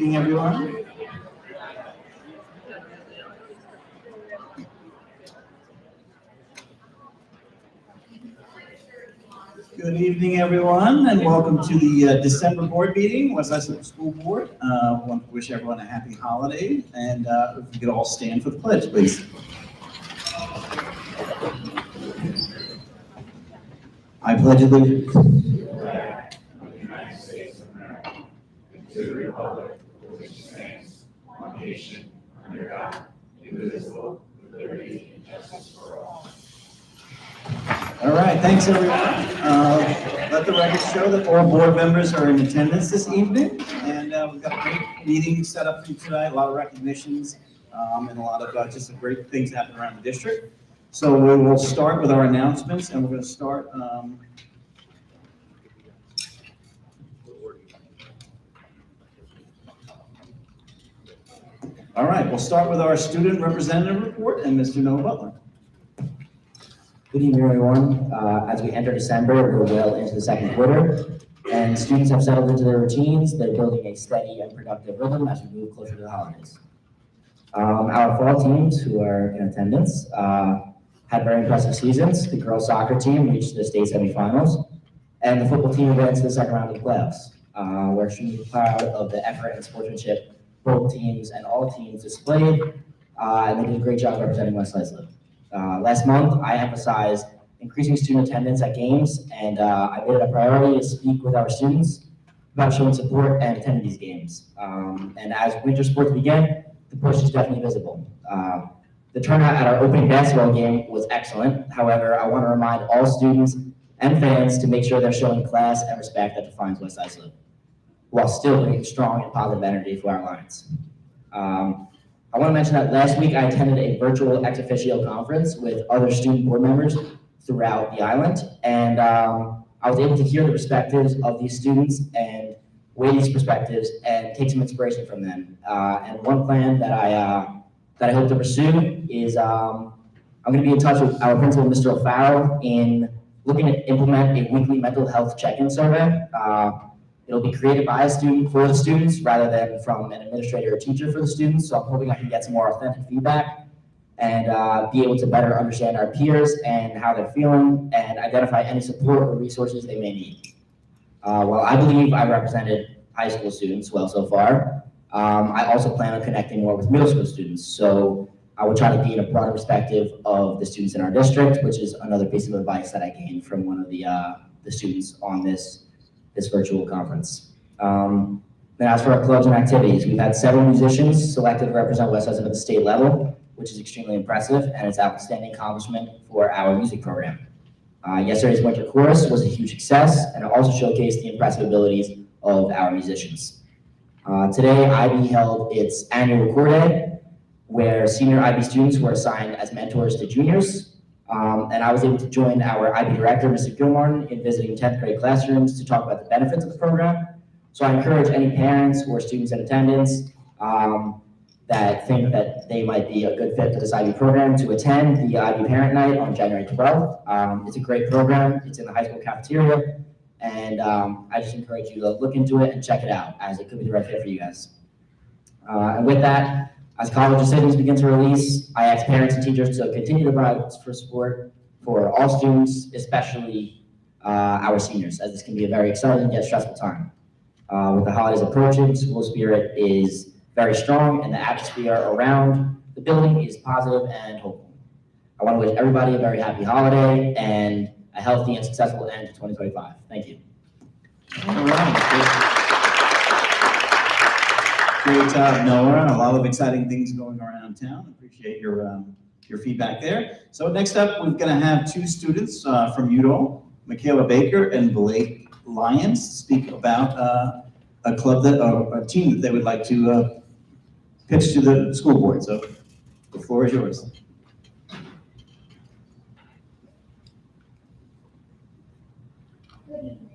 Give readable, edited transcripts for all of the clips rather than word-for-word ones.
evening, everyone. Good evening, everyone, and welcome to the December board meeting, West Islip School Board. I want to wish everyone a happy holiday, and if we could all stand for the pledge, please. I pledge allegiance to the United States of America, and to the republic for which it stands, one nation, under God, indivisible, with liberty and justice for all. All right, thanks everyone. Let the record show that all board members are in attendance this evening, and we've got a great meeting set up for you tonight, a lot of recognitions, and a lot of just some great things happening around the district. So we will start with our announcements, and we're going to start all right, we'll start with our student representative report and Mr. Noah Butler. Good evening, everyone. As we enter December, we're well into the second quarter, and students have settled into their routines. They're building a steady and productive rhythm as we move closer to the holidays. Our fall teams, who are in attendance, had very impressive seasons. The girls soccer team reached the state semifinals, and the football team advanced to the second round of the playoffs. We're extremely proud of the effort and sportsmanship both teams and all teams displayed, and they did a great job representing West Islip. Last month, I emphasized increasing student attendance at games, and I made it a priority to speak with our students about showing support and attending these games. And as winter sports began, the push is definitely visible. The turnout at our opening basketball game was excellent. However, I want to remind all students and fans to make sure they're showing class and respect that defines West Islip, while still bringing strong and positive energy for our Lions. I want to mention that last week I attended a virtual ex officio conference with other student board members throughout the island, and I was able to hear the perspectives of these students and weigh these perspectives and take some inspiration from them. And one plan that I hope to pursue is I'm going to be in touch with our principal, Mr. O'Farrell, in looking to implement a weekly mental health check-in survey. It'll be created by a student for the students rather than from an administrator or teacher for the students. So I'm hoping I can get some more authentic feedback and be able to better understand our peers and how they're feeling and identify any support or resources they may need. While I believe I represented high school students well so far, I also plan on connecting more with middle school students. So I will try to gain a broader perspective of the students in our district, which is another piece of advice that I gained from one of the students on this virtual conference. Then as for our clubs and activities, we've had several musicians selected to represent West Islip at the state level, which is extremely impressive, and it's an outstanding accomplishment for our music program. Yesterday's winter chorus was a huge success, and it also showcased the impressive abilities of our musicians. Today, IB held its annual record day, where senior IB students were assigned as mentors to juniors. And I was able to join our IB director, Mr. Gilmore, in visiting 10th grade classrooms to talk about the benefits of the program. So I encourage any parents or students in attendance that think that they might be a good fit for this IB program to attend the IB Parent Night on January 12th. It's a great program. It's in the high school cafeteria. And I just encourage you to look into it and check it out, as it could be the right fit for you guys. And with that, as college decisions begin to release, I ask parents and teachers to continue to provide for support for all students, especially our seniors, as this can be a very exciting yet stressful time. With the holidays approaching, school spirit is very strong, and the atmosphere around the building is positive and hopeful. I want to wish everybody a very happy holiday and a healthy and successful end to 2025. Thank you. All right. Great job, Noah. A lot of exciting things going around town. Appreciate your feedback there. So next up, we're going to have two students from Udall, Michaela Baker and Blake Lyons, speak about a club that, or a team that they would like to pitch to the school board. So the floor is yours. Good evening.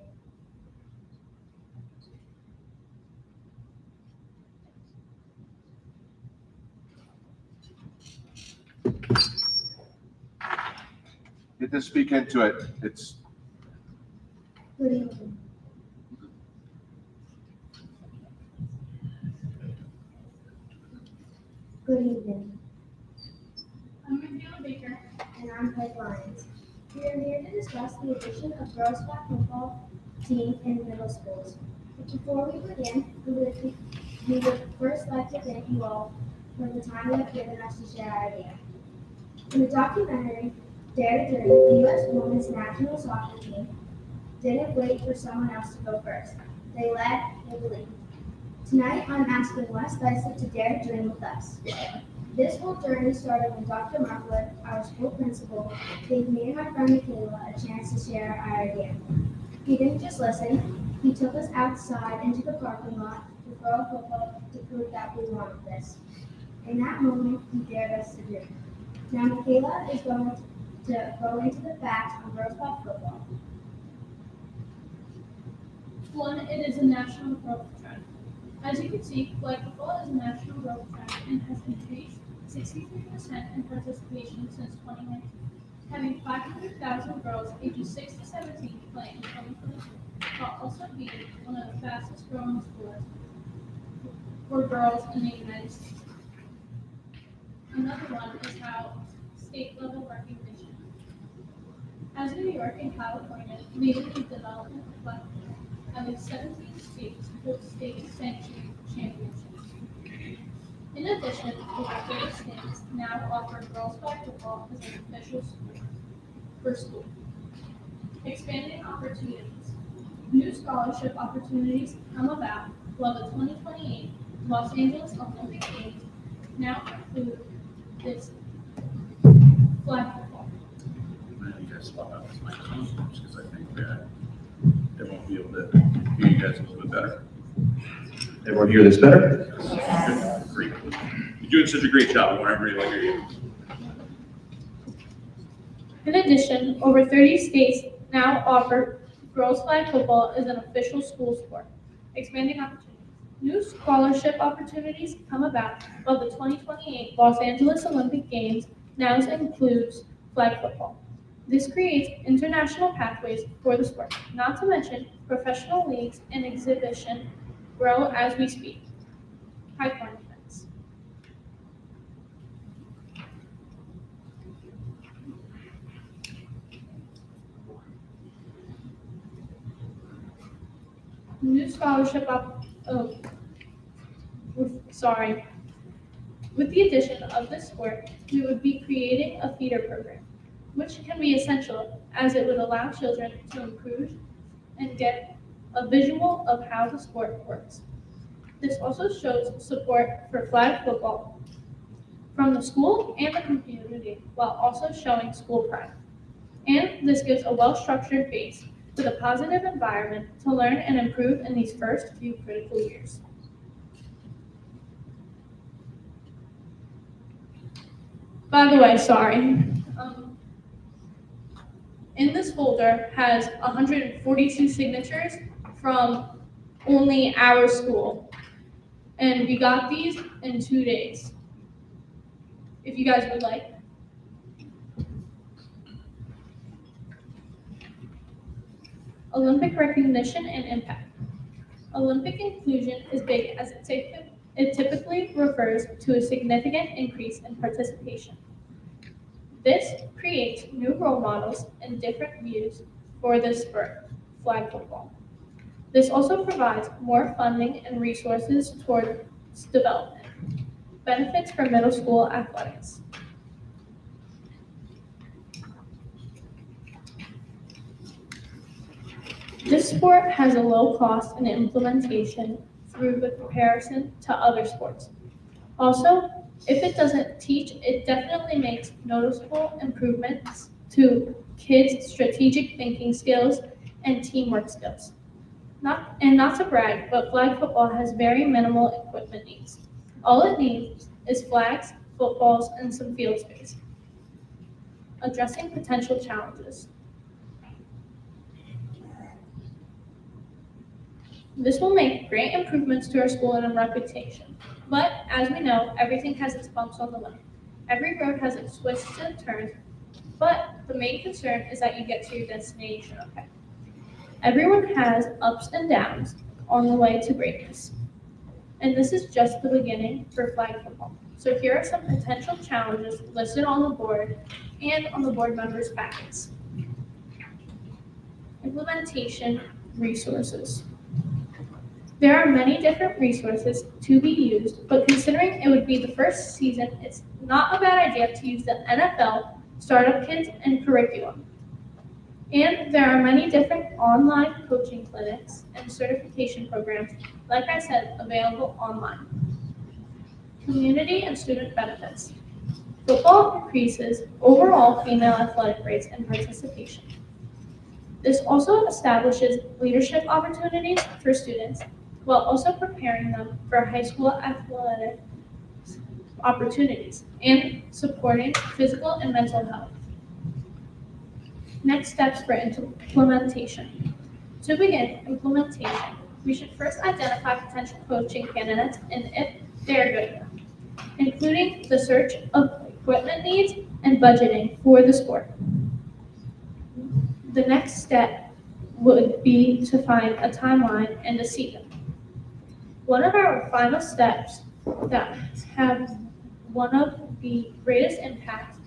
Get to speak into it. It's Good evening. Good evening. I'm Michaela Baker. And I'm Peg Lyons. We are here to discuss the addition of girls' flag football team in middle schools. But before we begin, we would first like to thank you all for the time you have given us to share our idea. In the documentary, Dare to Dream, the U.S. women's national soccer team didn't wait for someone else to go first. They led, they believed. Tonight, I'm asking Wes Dyson to dare to dream with us. This whole journey started when Dr. Markwood, our school principal, gave me and my friend Michaela a chance to share our idea. He didn't just listen, he took us outside into the parking lot to throw a football to prove that we wanted this. In that moment, he dared us to dream. Now Michaela is going to go into the facts on girls' flag football. One, it is a national growth trend. As you can see, flag football is a national growth trend and has increased 63% in participation since 2019, having 500,000 girls ages 6 to 17 playing in 2022, while also being one of the fastest growing sports for girls in the United States. Another one is how state level recognition. As New York and California leading the development of flag football, having 17 states hold state sanctioned championships. In addition, over 30 states now offer girls' flag football as an official sport for school. Expanding opportunities. New scholarship opportunities come about while the 2028 Los Angeles Olympic Games now include this flag football. Man, you guys swap out this microphone because I think they won't be able to hear you guys a little bit better. Everyone hear this better? Good. Great. You're doing such a great job. I want everybody to hear you. In addition, over 30 states now offer girls' flag football as an official school sport, expanding opportunities. New scholarship opportunities come about while the 2028 Los Angeles Olympic Games now includes flag football. This creates international pathways for the sport, not to mention professional leagues and exhibition grow as we speak. Pipeline events. New scholarship With the addition of this sport, we would be creating a feeder program, which can be essential as it would allow children to improve and get a visual of how the sport works. This also shows support for flag football from the school and the community while also showing school pride. And this gives a well-structured base with a positive environment to learn and improve in these first few critical years. By the way, sorry. In this folder has 142 signatures from only our school. And we got these in 2 days. If you guys would like. Olympic recognition and impact. Olympic inclusion is big as it typically refers to a significant increase in participation. This creates new role models and different views for this sport, flag football. This also provides more funding and resources towards development. Benefits for middle school athletics. This sport has a low cost in implementation through the comparison to other sports. Also, if it doesn't teach, it definitely makes noticeable improvements to kids' strategic thinking skills and teamwork skills. Not to brag, but flag football has very minimal equipment needs. All it needs is flags, footballs, and some field space. Addressing potential challenges. This will make great improvements to our school and our reputation. But as we know, everything has its bumps on the way. Every road has its twists and turns, but the main concern is that you get to your destination okay. Everyone has ups and downs on the way to greatness. and this is just the beginning for flag football. So here are some potential challenges listed on the board and on the board members' packets. Implementation resources. There are many different resources to be used, but considering it would be the first season, it's not a bad idea to use the NFL, startup kits, and curriculum. And there are many different online coaching clinics and certification programs, like I said, available online. Community and student benefits. Football increases overall female athletic rates and participation. This also establishes leadership opportunities for students while also preparing them for high school athletic opportunities and supporting physical and mental health. Next steps for implementation. To begin implementation, we should first identify potential coaching candidates and if they are good enough, including the search of equipment needs and budgeting for the sport. The next step would be to find a timeline and a season. One of our final steps that have one of the greatest impacts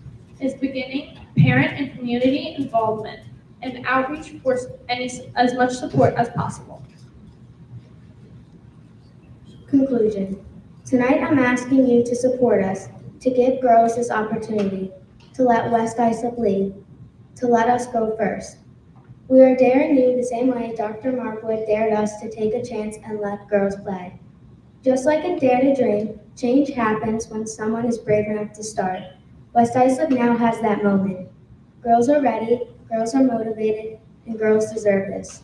is beginning parent and community involvement and outreach for as much support as possible. Conclusion. Tonight I'm asking you to support us, to give girls this opportunity, to let West Islip lead, to let us go first. We are daring you the same way Dr. Markwood dared us to take a chance and let girls play. Just like in Dare to Dream, change happens when someone is brave enough to start. West Islip now has that moment. Girls are ready, girls are motivated, and girls deserve this.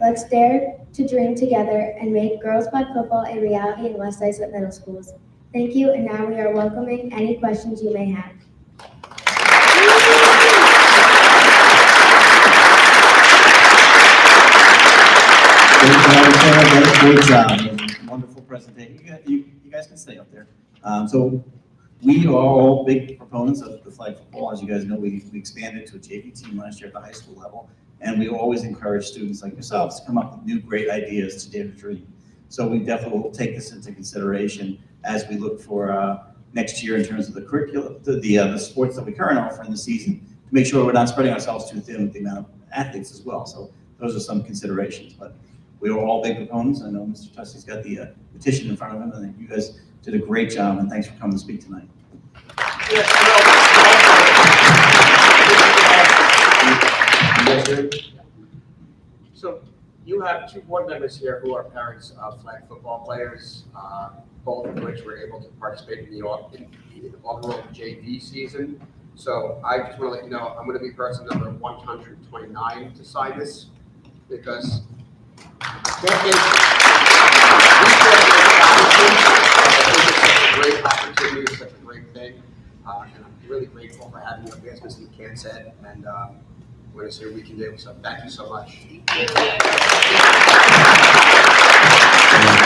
Let's dare to dream together and make girls flag football a reality in West Islip Middle Schools. Thank you, and now we are welcoming any questions you may have. Great job. Wonderful presentation. You guys can stay up there. So we are all big proponents of the flag football. As you guys know, we expanded to a JV team last year at the high school level, and we always encourage students like yourselves to come up with new great ideas to dare to dream. So we definitely will take this into consideration as we look for next year in terms of the curriculum, the sports that we currently offer in the season, to make sure we're not spreading ourselves too thin with the amount of athletes as well. So those are some considerations, but we were all big proponents. I know Mr. Tussey's got the petition in front of him, and you guys did a great job, and thanks for coming to speak tonight. So you have two board members here who are parents of flag football players, both of which were able to participate in the inaugural JV season. So I just want to let you know, I'm going to be person number 129 to sign this, because it's a great opportunity, it's such a great thing, and I'm really grateful for having you, as Mr. McCann said, and we're going to see what we can do. So thank you so much.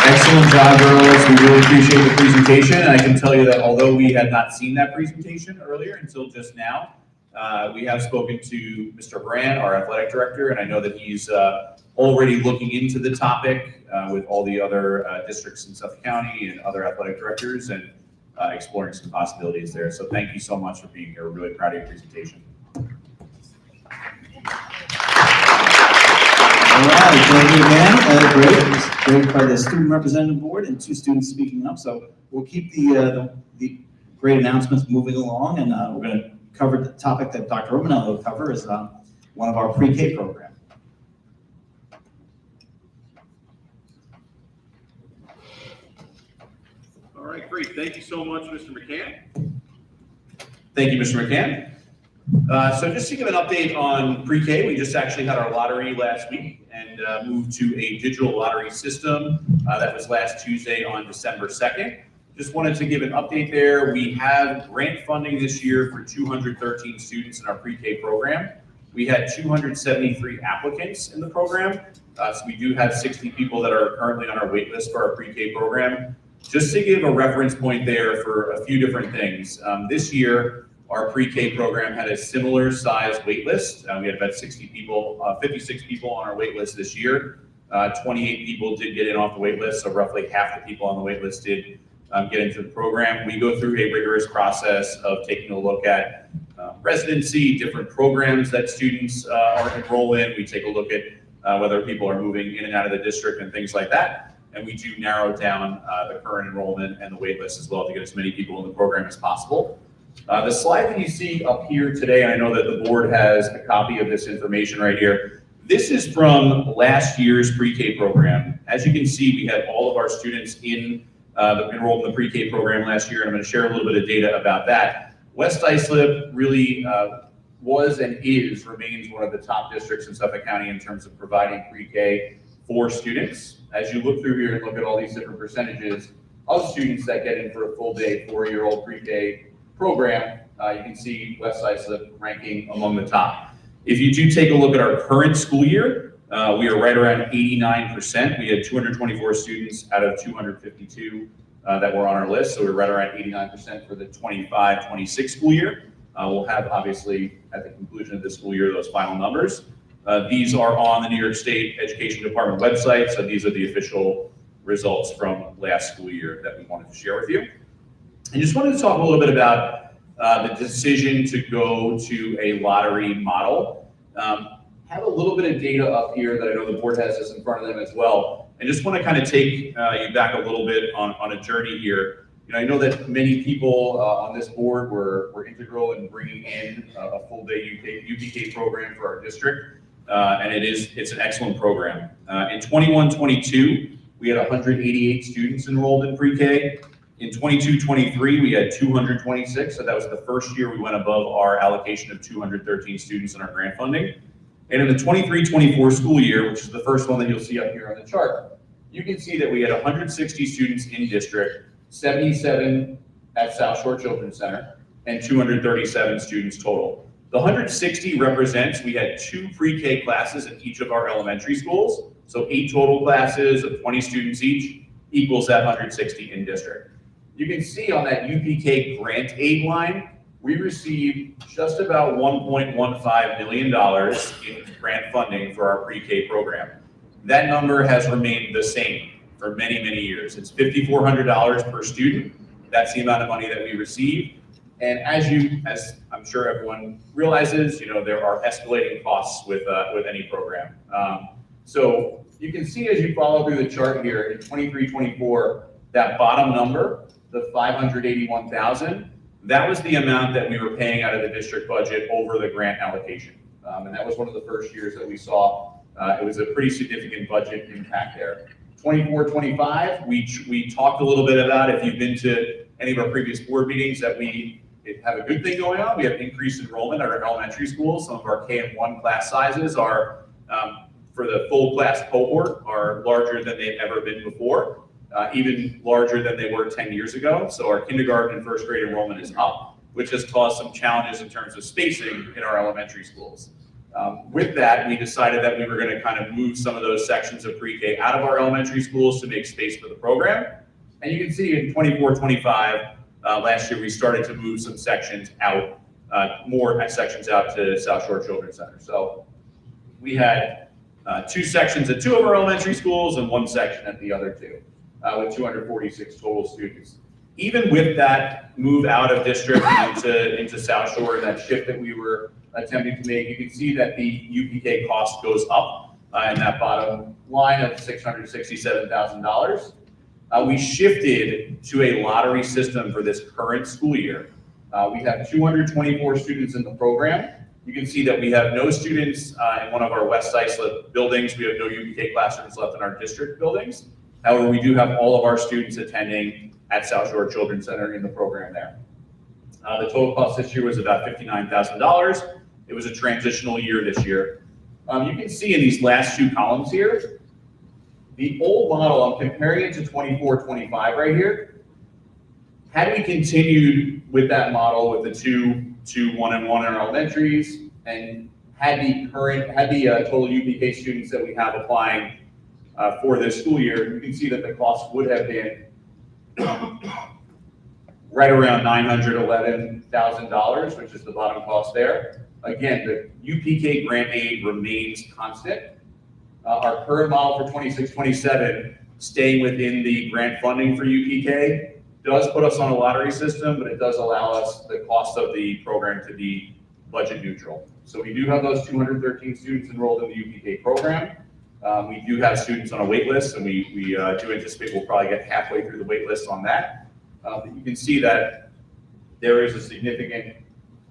Excellent job, girls. We really appreciate the presentation. And I can tell you that although we had not seen that presentation earlier until just now, we have spoken to Mr. Brand, our athletic director, and I know that he's already looking into the topic with all the other districts in Suffolk County and other athletic directors, and exploring some possibilities there. So thank you so much for being here. We're really proud of your presentation. All right, thank you again. Great by the student representative board and two students speaking up. So we'll keep the great announcements moving along, and we're going to cover the topic that Dr. Romanelli will cover is one of our pre-K program. All right, great. Thank you so much, Mr. McCann. Thank you, Mr. McCann. So just to give an update on pre-K, we just actually had our lottery last week and moved to a digital lottery system. That was last Tuesday on December 2nd. Just wanted to give an update there. We have grant funding this year for 213 students in our pre-K program. We had 273 applicants in the program. So we do have 60 people that are currently on our wait list for our pre-K program. Just to give a reference point there for a few different things. This year, our pre-K program had a similar size wait list. We had about 60 people, 56 people on our wait list this year. 28 people did get in off the wait list, so roughly half the people on the wait list did get into the program. We go through a rigorous process of taking a look at residency, different programs that students are enrolled in. We take a look at whether people are moving in and out of the district and things like that. And we do narrow down the current enrollment and the wait list as well to get as many people in the program as possible. The slide that you see up here today, and I know that the board has a copy of this information right here. This is from last year's pre-K program. As you can see, we had all of our students enrolled in the pre-K program last year, and I'm going to share a little bit of data about that. West Islip really was and remains one of the top districts in Suffolk County in terms of providing pre-K for students. As you look through here and look at all these different percentages of students that get in for a full day, 4-year-old pre-K program, you can see West Islip ranking among the top. If you do take a look at our current school year, we are right around 89%. We had 224 students out of 252 that were on our list, so we're right around 89% for the 25-26 school year. We'll have, obviously, at the conclusion of this school year, those final numbers. These are on the New York State Education Department website, so these are the official results from last school year that we wanted to share with you. I just wanted to talk a little bit about the decision to go to a lottery model. Have a little bit of data up here that I know the board has this in front of them as well. I just want to kind of take you back a little bit on a journey here. You know, I know that many people on this board were integral in bringing in a full day UPK program for our district, and it's an excellent program. In 21-22, we had 188 students enrolled in pre-K. In 22-23, we had 226, so that was the first year we went above our allocation of 213 students in our grant funding. And in the 23-24 school year, which is the first one that you'll see up here on the chart, you can see that we had 160 students in district, 77 at South Shore Children's Center, and 237 students total. The 160 represents, we had 2 pre-K classes in each of our elementary schools, so 8 total classes of 20 students each equals that 160 in district. You can see on that UPK grant aid line, we received just about $1.15 million in grant funding for our pre-K program. That number has remained the same for many, many years. It's $5,400 per student. That's the amount of money that we receive. And as I'm sure everyone realizes, you know, there are escalating costs with any program. So you can see as you follow through the chart here in 23-24, that bottom number, the $581,000, that was the amount that we were paying out of the district budget over the grant allocation. And that was one of the first years that we saw, it was a pretty significant budget impact there. 24-25, we talked a little bit about, if you've been to any of our previous board meetings, that we have a good thing going on. We have increased enrollment at our elementary schools. Some of our KM1 class sizes are, for the full class cohort, are larger than they've ever been before. Even larger than they were 10 years ago. So our kindergarten and first grade enrollment is up, which has caused some challenges in terms of spacing in our elementary schools. With that, we decided that we were going to kind of move some of those sections of pre-K out of our elementary schools to make space for the program. And you can see in 24-25, last year we started to move some sections out, more sections out to South Shore Children's Center. So we had 2 sections at 2 of our elementary schools and 1 section at the other 2. With 246 total students. Even with that move out of district into South Shore, and that shift that we were attempting to make, you can see that the UPK cost goes up in that bottom line of $667,000. We shifted to a lottery system for this current school year. We have 224 students in the program. You can see that we have no students in one of our West Islip buildings. We have no UPK classrooms left in our district buildings. However, we do have all of our students attending at South Shore Children's Center in the program there. The total cost this year was about $59,000. It was a transitional year this year. You can see in these last 2 columns here, the old model, I'm comparing it to 24-25 right here. Had we continued with that model with the 2, 1 and 1 in our elementaries, and had the total UPK students that we have applying for this school year, you can see that the cost would have been right around $911,000, which is the bottom cost there. Again, the UPK grant aid remains constant. Our current model for 26-27, staying within the grant funding for UPK, does put us on a lottery system, but it does allow us the cost of the program to be budget neutral. So we do have those 213 students enrolled in the UPK program. We do have students on a wait list, and we do anticipate we'll probably get halfway through the wait list on that. But you can see that there is a significant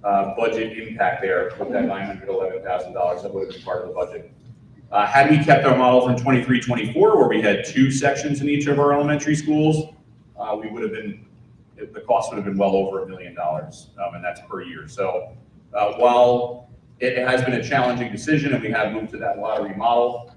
budget impact there with that $911,000 that would have been part of the budget. Had we kept our model from 23-24, where we had 2 sections in each of our elementary schools, we would have been, the cost would have been well over $1 million, and that's per year. So while it has been a challenging decision and we have moved to that lottery model,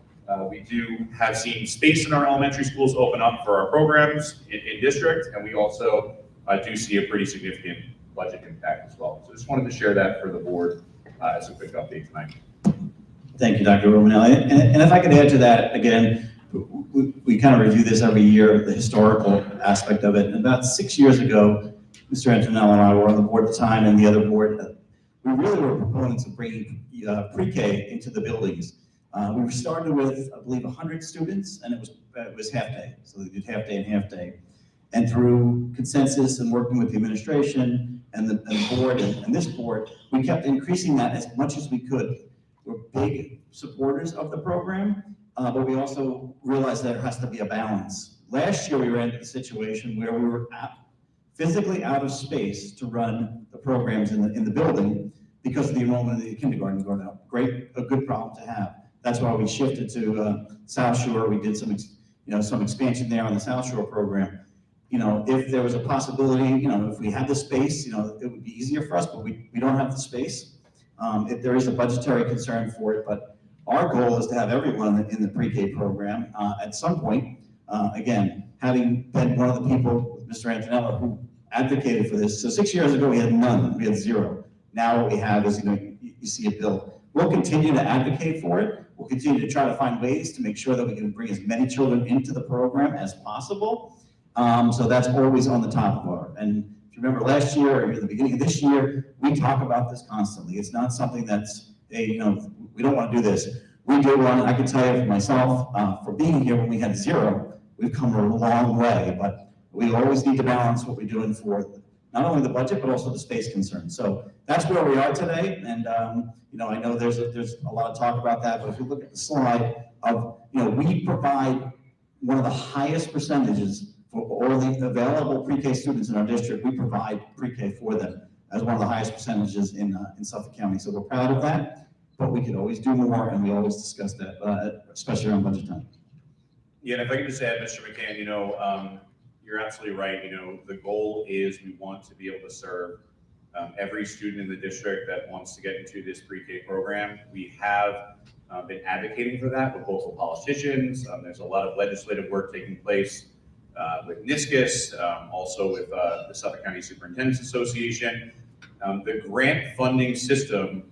we do have seen space in our elementary schools open up for our programs in district, and we also do see a pretty significant budget impact as well. So just wanted to share that for the board as a quick update tonight. Thank you, Dr. Romanelli. And if I could add to that, again, we kind of review this every year, the historical aspect of it. And about 6 years ago, Mr. Antonello and I were on the board at the time, and the other board, we really were proponents of bringing pre-K into the buildings. We started with, I believe, 100 students, and it was half day. So they did half day and half day. And through consensus and working with the administration and the board and this board, we kept increasing that as much as we could. We're big supporters of the program, but we also realized that there has to be a balance. Last year, we ran into a situation where we were physically out of space to run the programs in the building because of the enrollment of the kindergarten going out. A good problem to have. That's why we shifted to South Shore. We did some expansion there on the South Shore program. If there was a possibility, if we had the space, it would be easier for us, but we don't have the space. If there is a budgetary concern for it, but our goal is to have everyone in the pre-K program at some point. Again, having been one of the people, Mr. Antonello, who advocated for this. So 6 years ago, we had none, we had 0. Now what we have is, you see it built. We'll continue to advocate for it. We'll continue to try to find ways to make sure that we can bring as many children into the program as possible. So that's always on the top of our, and if you remember last year or in the beginning of this year, we talk about this constantly. It's not something that's, hey, we don't want to do this. We do want, I can tell you for myself, for being here when we had 0, we've come a long way, but we always need to balance what we're doing for not only the budget, but also the space concerns. So that's where we are today. And, I know there's a lot of talk about that, but if you look at the slide of, we provide one of the highest percentages for all the available pre-K students in our district. We provide pre-K for them as one of the highest percentages in Suffolk County. So we're proud of that, but we could always do more, and we always discuss that, especially around budget time. Yeah, and if I could just add, Mr. McCann, you're absolutely right. The goal is we want to be able to serve every student in the district that wants to get into this pre-K program. We have been advocating for that with local politicians. There's a lot of legislative work taking place with NISCUS, also with the Suffolk County Superintendent's Association. The grant funding system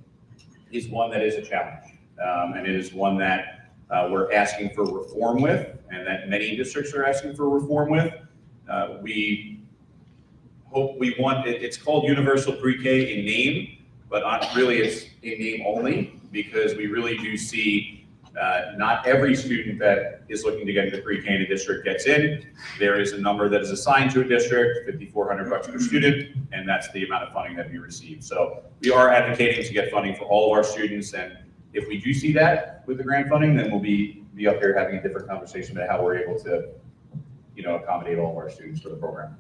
is one that is a challenge, and it is one that we're asking for reform with, and that many districts are asking for reform with. It's called Universal Pre-K in name, but really it's in name only, because we really do see not every student that is looking to get into pre-K in a district gets in. There is a number that is assigned to a district, $5,400 per student, and that's the amount of funding that we receive. So we are advocating to get funding for all of our students, and if we do see that with the grant funding, then we'll be up here having a different conversation about how we're able to, accommodate all of our students for the program.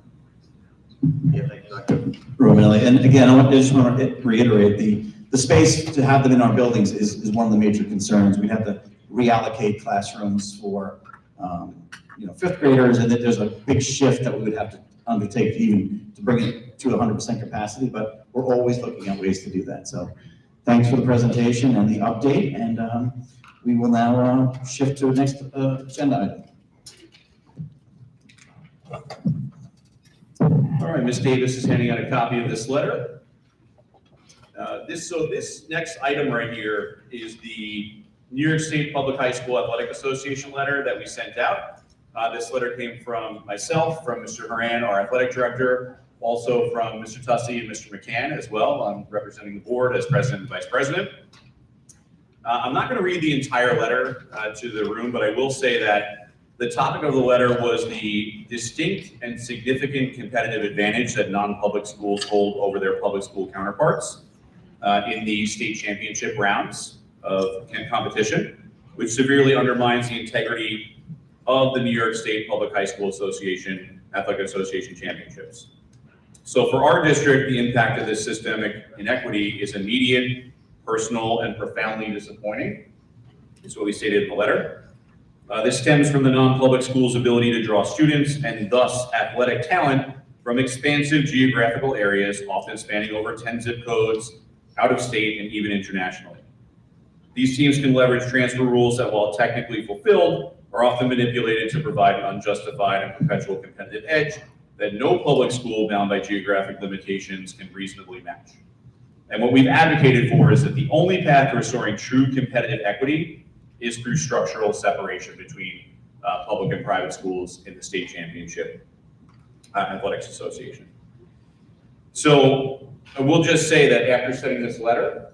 Yeah, thank you, Dr. Romanelli. And again, I just want to reiterate the space to have them in our buildings is one of the major concerns. We'd have to reallocate classrooms for, 5th graders, and that there's a big shift that we would have to undertake even to bring it to 100% capacity, but we're always looking at ways to do that. So thanks for the presentation and the update, and we will now shift to the next agenda item. All right, Ms. Davis is handing out a copy of this letter. This next item right here is the New York State Public High School Athletic Association letter that we sent out. This letter came from myself, from Mr. Moran, our athletic director, also from Mr. Tussey and Mr. McCann as well. I'm representing the board as president and vice president. I'm not going to read the entire letter to the room, but I will say that the topic of the letter was the distinct and significant competitive advantage that non-public schools hold over their public school counterparts in the state championship rounds of competition, which severely undermines the integrity of the New York State Public High School Association Athletic Association Championships. So for our district, the impact of this systemic inequity is immediate, personal, and profoundly disappointing. Is what we stated in the letter. This stems from the non-public school's ability to draw students and thus athletic talent from expansive geographical areas, often spanning over 10 zip codes, out of state, and even internationally. These teams can leverage transfer rules that, while technically fulfilled, are often manipulated to provide an unjustified and perpetual competitive edge that no public school bound by geographic limitations can reasonably match. And what we've advocated for is that the only path to restoring true competitive equity is through structural separation between public and private schools in the state championship athletics association. So I will just say that after sending this letter,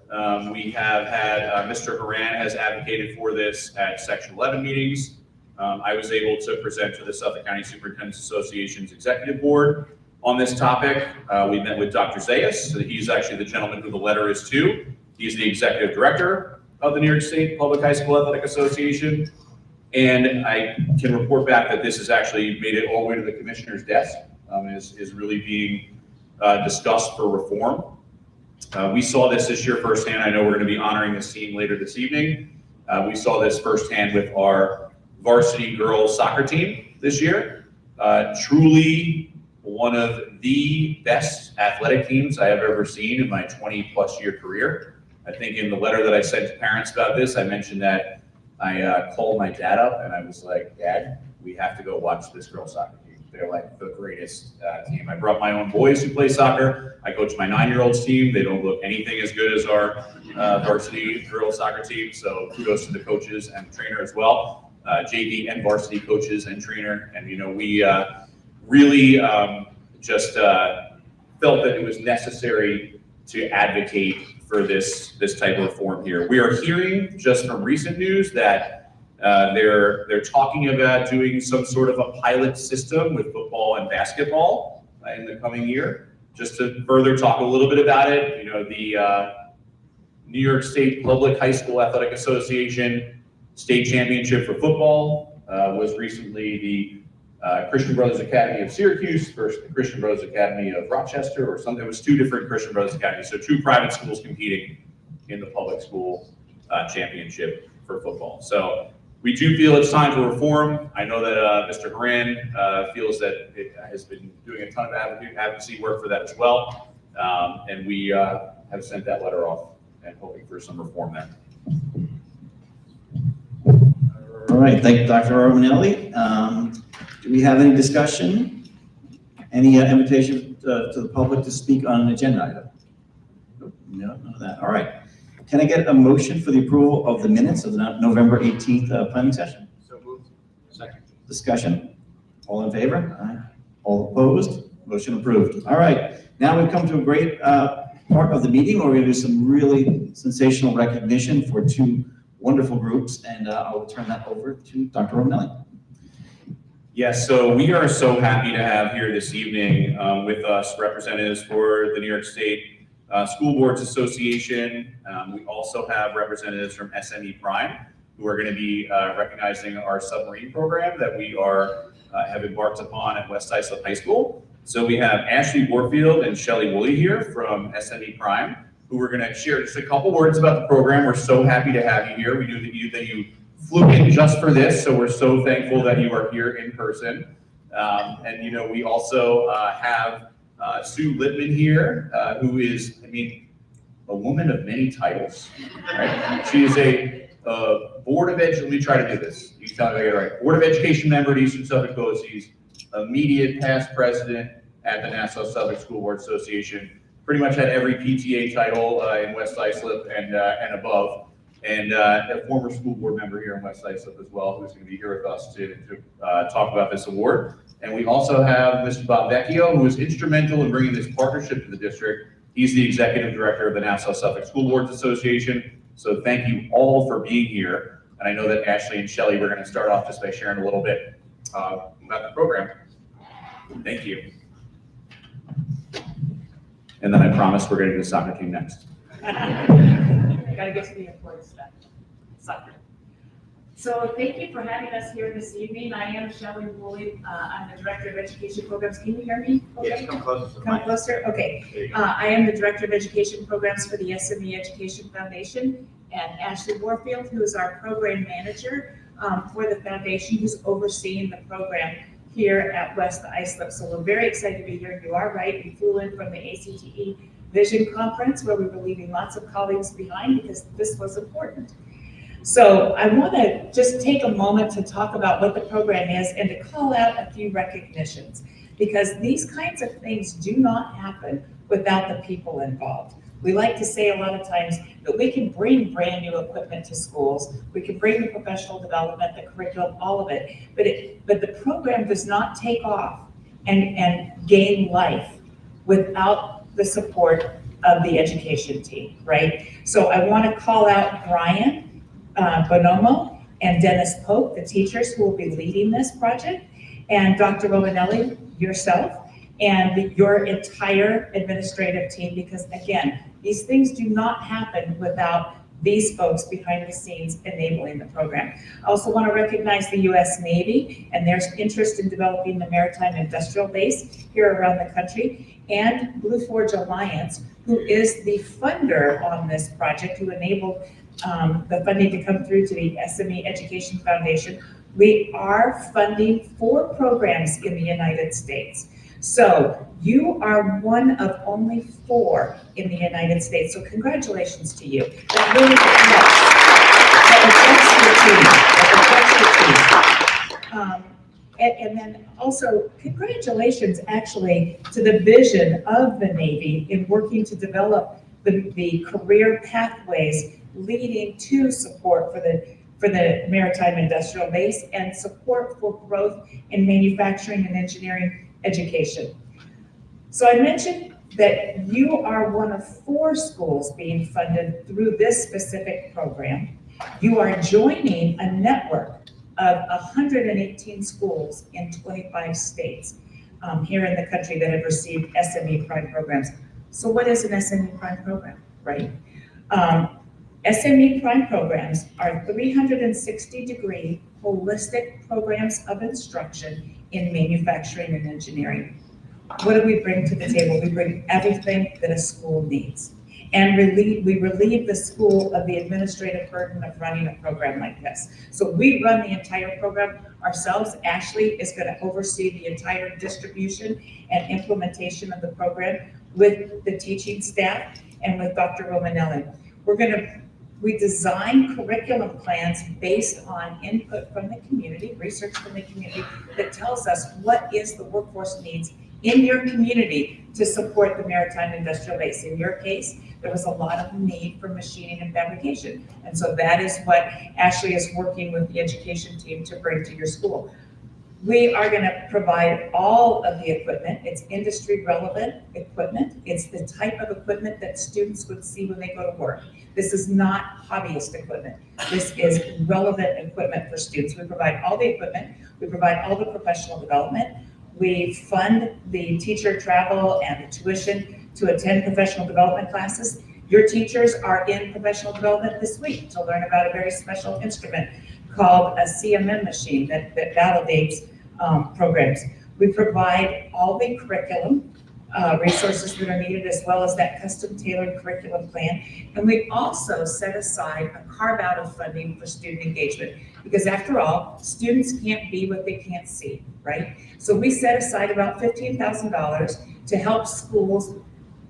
we have had Mr. Haran has advocated for this at Section 11 meetings. I was able to present to the Suffolk County Superintendent's Association's Executive Board on this topic. We met with Dr. Zayas. So he's actually the gentleman who the letter is to. He's the Executive Director of the New York State Public High School Athletic Association. And I can report back that this has actually made it all the way to the Commissioner's desk, is really being discussed for reform. We saw this year firsthand. I know we're going to be honoring this team later this evening. We saw this firsthand with our varsity girls soccer team this year. Truly one of the best athletic teams I have ever seen in my 20+ year career. I think in the letter that I sent to parents about this, I mentioned that I called my dad up and I was like, Dad, we have to go watch this girls soccer team. They're like the greatest team. I brought my own boys who play soccer. I coach my 9-year-old's team. They don't look anything as good as our varsity girls soccer team. So kudos to the coaches and trainer as well. JV and varsity coaches and trainer. And, you know, we really just felt that it was necessary to advocate for this type of reform here. We are hearing just from recent news that they're talking about doing some sort of a pilot system with football and basketball in the coming year. Just to further talk a little bit about it, you know, the New York State Public High School Athletic Association state championship for football was recently the Christian Brothers Academy of Syracuse versus the Christian Brothers Academy of Rochester, or something. It was 2 different Christian Brothers Academies, so 2 private schools competing in the public school championship for football. So we do feel it's time for reform. I know that Mr. Haran feels that it has been doing a ton of advocacy work for that as well. And we have sent that letter off and hoping for some reform there. All right, thank you, Dr. Romanelli. Do we have any discussion? Any invitation to the public to speak on an agenda item? Nope, no, none of that. All right. Can I get a motion for the approval of the minutes of the November 18th planning session? So moved. Second. Discussion? All in favor? Aye. All opposed? Motion approved. All right. Now we've come to a great part of the meeting where we're going to do some really sensational recognition for 2 wonderful groups, and I will turn that over to Dr. Romanelli. Yes, so we are so happy to have here this evening with us representatives for the New York State School Boards Association. We also have representatives from SME Prime, who are going to be recognizing our submarine program that we have embarked upon at West Islip High School. So we have Ashley Warfield and Shelly Woolley here from SME Prime, who are going to share just a couple words about the program. We're so happy to have you here. We knew that you flew in just for this, so we're so thankful that you are here in person. And, you know, we also have Sue Littman here, who is, I mean, a woman of many titles, right? She is a Board of Education, let me try to do this. You tell me if I get it right. Board of Education member at Eastern Suffolk BOCES, immediate past president at the Nassau Suffolk School Board Association, pretty much had every PTA title in West Islip and above, and a former school board member here in West Islip as well, who's going to be here with us to talk about this award. And we also have Mr. Bob Vecchio, who was instrumental in bringing this partnership to the district. He's the executive director of the Nassau Suffolk School Boards Association, So thank you all for being here. And I know that Ashley and Shelley, we're going to start off just by sharing a little bit about the program. Thank you. And then I promise we're going to do the soccer team next. Gotta get to the important stuff. Soccer. So thank you for having us here this evening. I am Shelley Woolley. I'm the Director of Education Programs. Can you hear me? Okay. Yes, come closer to the Come mic. closer? Okay. There you go. I am the Director of Education Programs for the SME Education Foundation, and Ashley Warfield, who is our Program Manager for the foundation, who's overseeing the program here at West Islip. So we're very excited to be here. You are right. We flew in from the ACTE Vision Conference where we were leaving lots of colleagues behind because this was important. So I want to just take a moment to talk about what the program is and to call out a few recognitions, because these kinds of things do not happen without the people involved. We like to say a lot of times that we can bring brand new equipment to schools, we can bring the professional development, the curriculum, all of it, but the program does not take off and gain life without the support of the education team, right? So I want to call out Brian Bonomo and Dennis Pope, the teachers who will be leading this project, and Dr. Romanelli, yourself, and your entire administrative team, because again, these things do not happen without these folks behind the scenes enabling the program. I also want to recognize the U.S. Navy and their interest in developing the maritime industrial base here around the country, and Blue Forge Alliance, who is the funder on this project, who enabled the funding to come through to the SME Education Foundation. We are funding 4 programs in the United States. So you are one of only 4 in the United States. So congratulations to you. That really reflects and then also congratulations actually to the vision of the Navy in working to develop the career pathways leading to support for the maritime industrial base and support for growth in manufacturing and engineering education. So I mentioned that you are one of 4 schools being funded through this specific program. You are joining a network of 118 schools in 25 states here in the country that have received SME Prime programs. So what is an SME Prime program, right? SME Prime programs are 360-degree holistic programs of instruction in manufacturing and engineering. What do we bring to the table? We bring everything that a school needs. And we relieve the school of the administrative burden of running a program like this. So we run the entire program ourselves. Ashley is going to oversee the entire distribution and implementation of the program with the teaching staff and with Dr. Romanelli. We design curriculum plans based on input from the community, research from the community that tells us what is the workforce needs in your community to support the maritime industrial base. In your case, there was a lot of need for machining and fabrication. And so that is what Ashley is working with the education team to bring to your school. We are going to provide all of the equipment. It's industry relevant equipment. It's the type of equipment that students would see when they go to work. This is not hobbyist equipment. This is relevant equipment for students. We provide all the equipment. We provide all the professional development. We fund the teacher travel and the tuition to attend professional development classes. Your teachers are in professional development this week to learn about a very special instrument called a CMM machine that validates programs. We provide all the curriculum resources that are needed, as well as that custom tailored curriculum plan. And we also set aside a carve out of funding for student engagement, because after all, students can't be what they can't see, right? So we set aside about $15,000 to help schools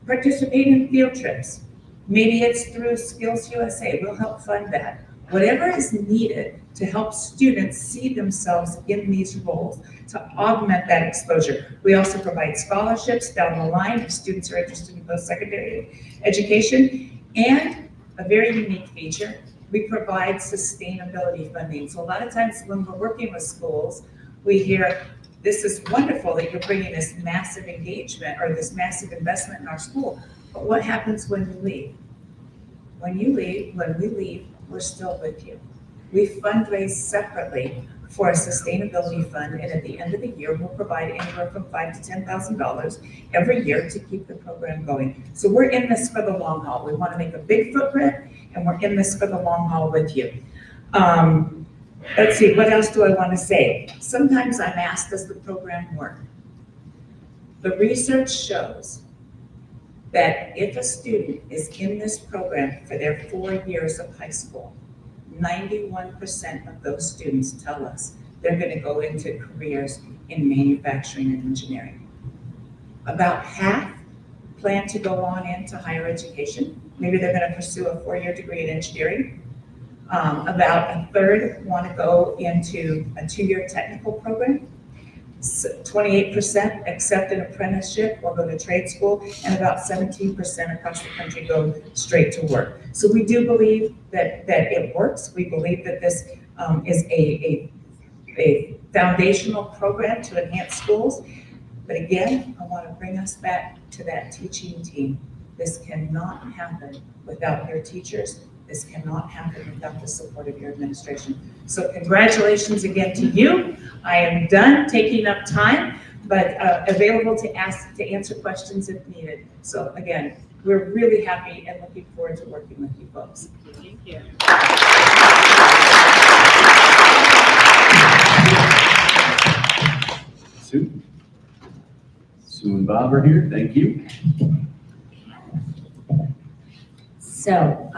participate in field trips. Maybe it's through Skills USA, we'll help fund that. Whatever is needed to help students see themselves in these roles to augment that exposure. We also provide scholarships down the line if students are interested in post-secondary education. And a very unique feature, we provide sustainability funding. So a lot of times when we're working with schools, we hear, this is wonderful that you're bringing this massive engagement or this massive investment in our school, but what happens when you leave? when we leave, we're still with you. We fundraise separately for a sustainability fund, and at the end of the year, we'll provide anywhere from $5,000 to $10,000 every year to keep the program going. So we're in this for the long haul. We want to make a big footprint, and we're in this for the long haul with you. Let's see, what else do I want to say? Sometimes I'm asked, does the program work? The research shows that if a student is in this program for their 4 years of high school, 91% of those students tell us they're going to go into careers in manufacturing and engineering. About half plan to go on into higher education.Maybe they're going to pursue a 4-year degree in engineering. About a third want to go into a 2-year technical program. 28% accept an apprenticeship or go to trade school, and about 17% across the country go straight to work. So we do believe that it works. We believe that this is a foundational program to enhance schools. But again, I want to bring us back to that teaching team. This cannot happen without your teachers. This cannot happen without the support of your administration. So congratulations again to you. I am done taking up time, but available to answer questions if needed. So again, we're really happy and looking forward to working with you folks. Thank you. Sue and Bob are here. Thank you. So,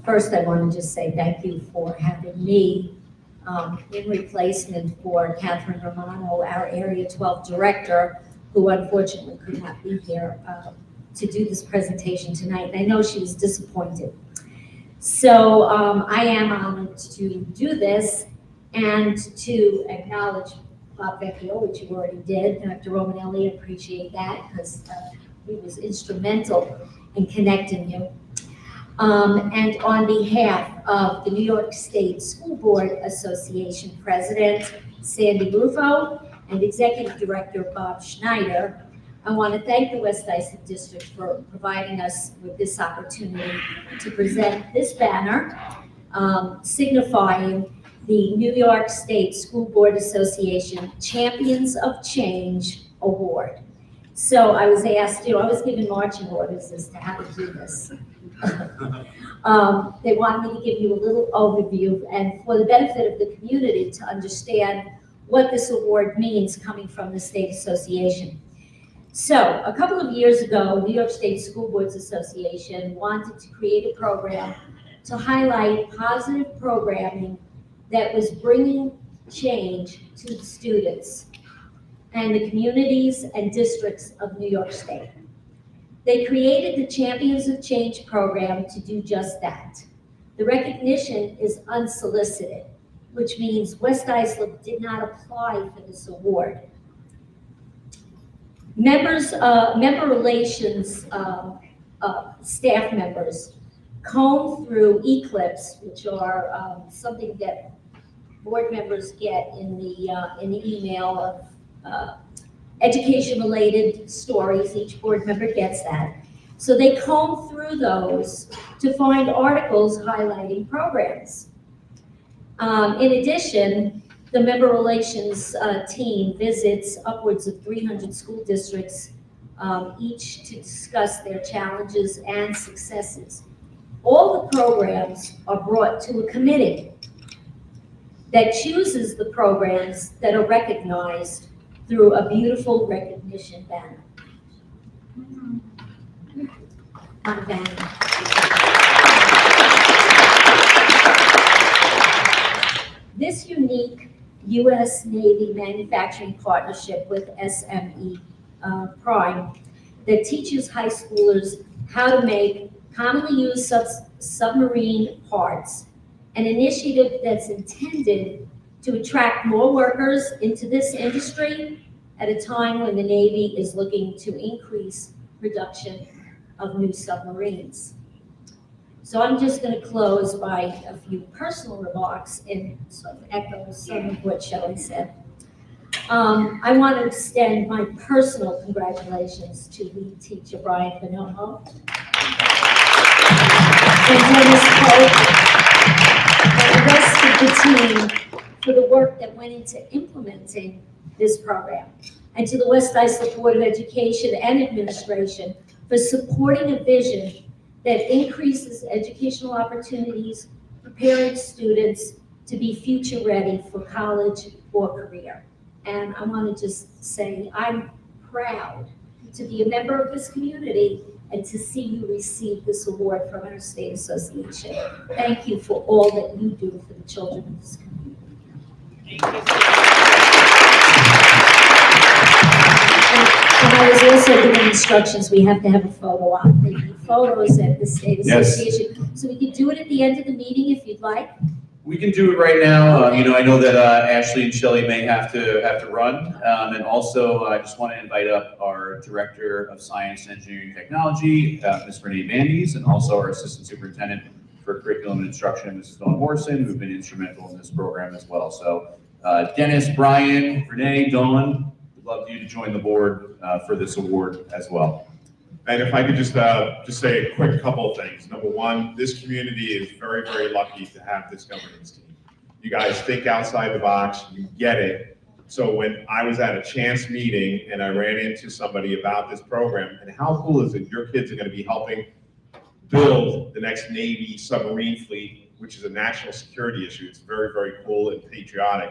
first I want to just say thank you for having me in replacement for Catherine Romano, our Area 12 Director, who unfortunately could not be here to do this presentation tonight. And I know she was disappointed. So I am honored to do this and to acknowledge Bob Vecchio, which you already did. Dr. Romanelli, appreciate that because he was instrumental in connecting you. And on behalf of the New York State School Board Association President Sandy Rufo and Executive Director Bob Schneider, I want to thank the West Islip District for providing us with this opportunity to present this banner signifying the New York State School Board Association Champions of Change Award. So I was asked, I was given marching orders as to how to do this. They wanted me to give you a little overview and for the benefit of the community to understand what this award means coming from the State Association. So a couple of years ago, New York State School Boards Association wanted to create a program to highlight positive programming that was bringing change to the students and the communities and districts of New York State. They created the Champions of Change program to do just that. The recognition is unsolicited, which means West Islip did not apply for this award. Member relations staff members comb through Eclipse, which are something that board members get in the email of education-related stories. Each board member gets that. So they comb through those to find articles highlighting programs. In addition, the member relations team visits upwards of 300 school districts each to discuss their challenges and successes. All the programs are brought to a committee that chooses the programs that are recognized through a beautiful recognition banner. On a banner. This unique U.S. Navy manufacturing partnership with SME Prime that teaches high schoolers how to make commonly used submarine parts, an initiative that's intended to attract more workers into this industry at a time when the Navy is looking to increase production of new submarines. So I'm just going to close by a few personal remarks and sort of echo some of what Shelley said. I want to extend my personal congratulations to lead teacher Brian Panoho. and Dennis Polk and the rest of the team for the work that went into implementing this program. And to the West Islip Board of Education and Administration for supporting a vision that increases educational opportunities, preparing students to be future ready for college or career. And I want to just say, I'm proud to be a member of this community and to see you receive this award from our state association. Thank you for all that you do for the children of this community. And I was also given instructions, we have to have a photo op, the photos at the state Yes. association. So we could do it at the end of the meeting if you'd like. We can do it right now. I know that Ashley and Shelley may have to run. And also, I just want to invite up our Director of Science, Engineering, and Technology, Ms. Renee Bandes, and also our Assistant Superintendent for Curriculum and Instruction, Mrs. Dawn Morrison, who've been instrumental in this program as well. So Dennis, Brian, Renee, Dawn, we'd love you to join the board for this award as well. And if I could just say a quick couple of things. Number one, this community is very, very lucky to have this governance team. You guys think outside the box, you get it. So when I was at a chance meeting and I ran into somebody about this program, and how cool is it, your kids are gonna be helping build the next Navy submarine fleet, which is a national security issue. It's very, very cool and patriotic.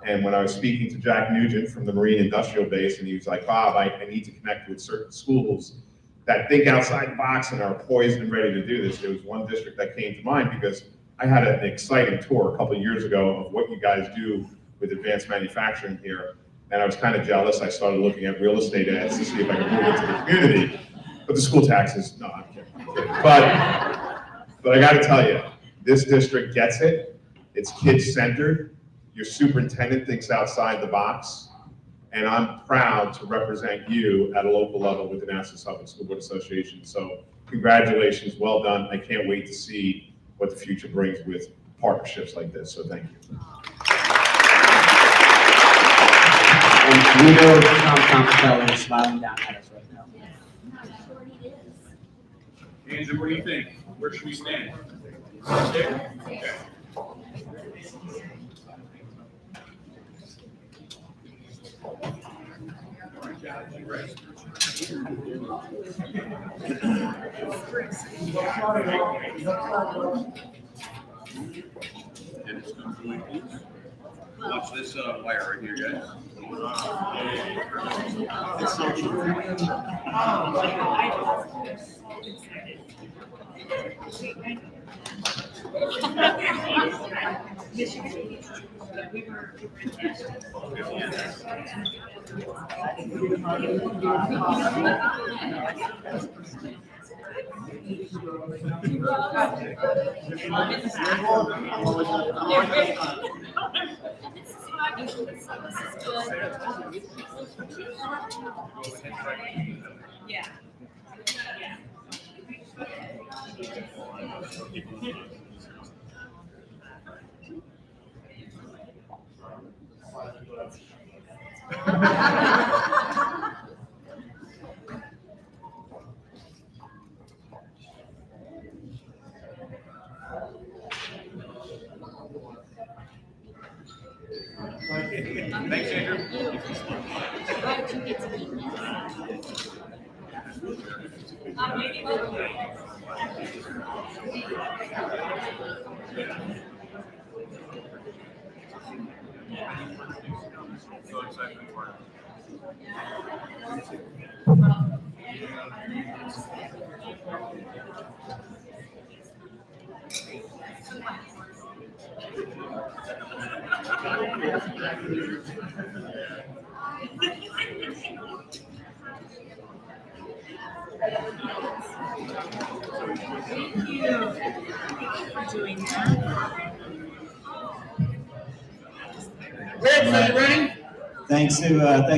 And when I was speaking to Jack Nugent from the Marine Industrial Base, and he was like, Bob, I need to connect with certain schools that think outside the box and are poised and ready to do this. There was one district that came to mind because I had an exciting tour a couple of years ago of what you guys do with advanced manufacturing here. And I was kind of jealous. I started looking at real estate ads to see if I could move into the community. But the school taxes, no, I'm kidding. But I got to tell you, this district gets it. It's kid-centered. Your superintendent thinks outside the box, and I'm proud to represent you at a local level with the National Suffolk School Board Association. So congratulations, well done. I can't wait to see what the future brings with partnerships like this, so thank you. And we know Tom Campbell is smiling down at us right now. Andrew, what do you think? Where should we stand? There? Okay. Watch this wire right here, guys. Yeah. Thanks, Andrew. So excited for it. Thank you for doing that. Thanks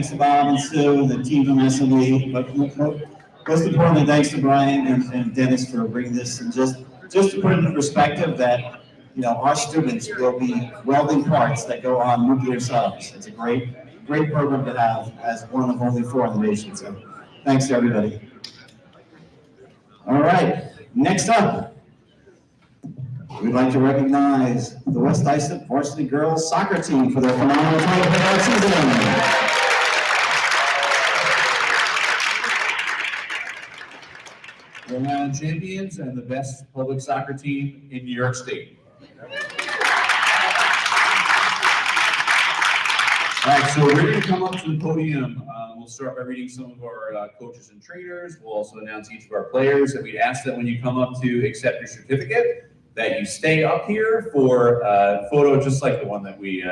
to Bob and Sue and the team from SME, but most importantly, thanks to Brian and Dennis for bringing this, and just to put it in perspective that, our students will be welding parts that go on nuclear subs. It's a great program to have as one of only 4 in the nation, so thanks to everybody. All right, next up, We'd like to recognize the West Islip Varsity Girls Soccer Team for their phenomenal play for that season. Rhode Island champions and the best public soccer team in New York State. All right, so we're going to come up to the podium. We'll start by reading some of our coaches and trainers. We'll also announce each of our players, and we'd ask that when you come up to accept your certificate, that you stay up here for a photo just like the one that we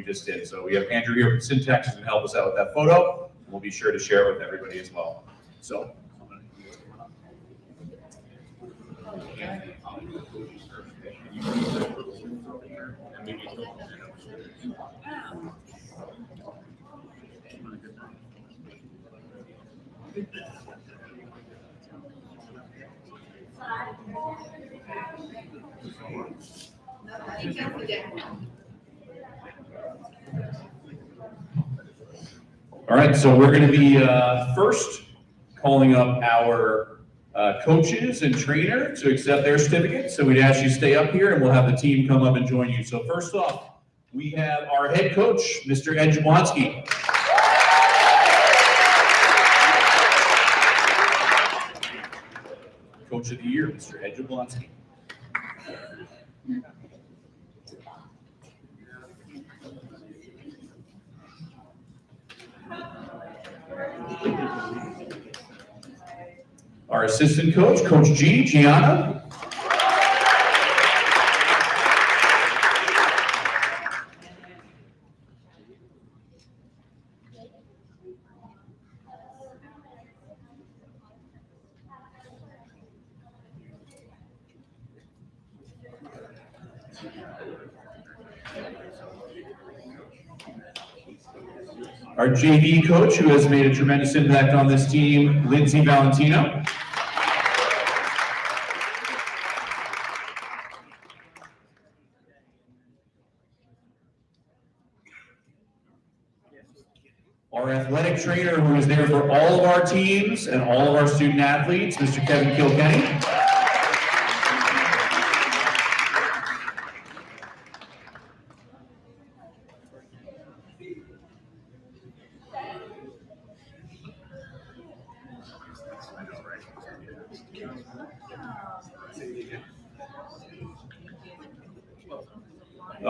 just did. So we have Andrew here from Syntax who's going to help us out with that photo. We'll be sure to share it with everybody as well. So. All right, so we're going to be first calling up our coaches and trainer to accept their certificates. So we'd ask you to stay up here and we'll have the team come up and join you. So first off, we have our head coach, Mr. Ed Jablonski. Coach of the Year, Mr. Ed Jablonski. Our assistant coach, Coach G, Gianna. Our JV coach, who has made a tremendous impact on this team, Lindsay Valentino. Our athletic trainer, who is there for all of our teams and all of our student athletes, Mr. Kevin Kilkenny.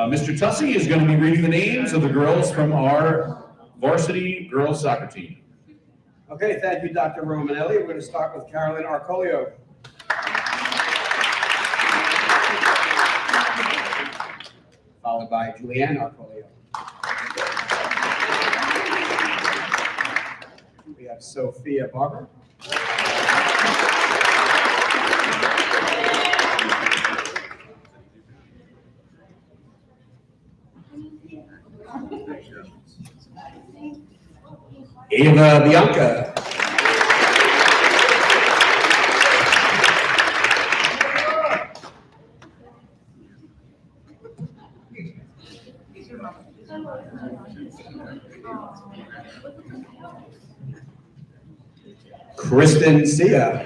Mr. Tussey is going to be reading the names of the girls from our varsity girls soccer team. Okay, thank you, Dr. Romanelli. We're going to start with Carolyn Arcolio. Followed by Julianne Arcolio. We have Sophia Barber. Ava Bianca. Kristen Sia.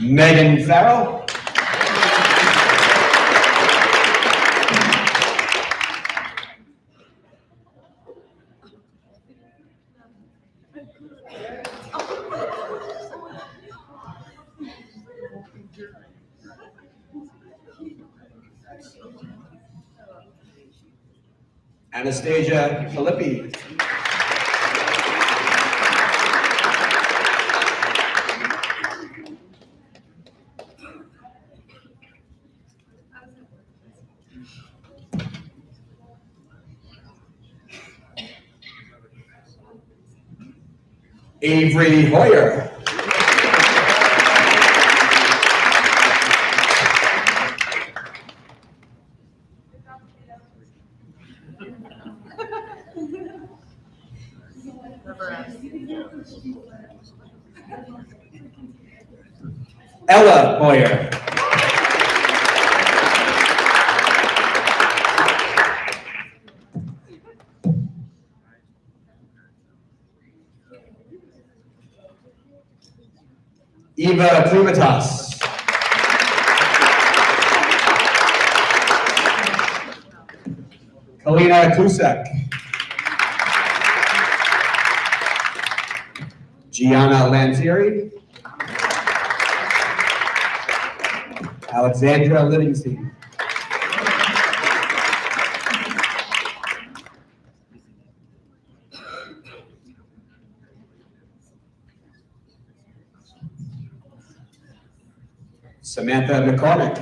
Megan Farrell. Anastasia Filippi. Avery Hoyer. Ella Boyer. Eva Klimatas. Kalina Kusek. Gianna Lanzieri. Alexandra Livingston. Samantha McCormick.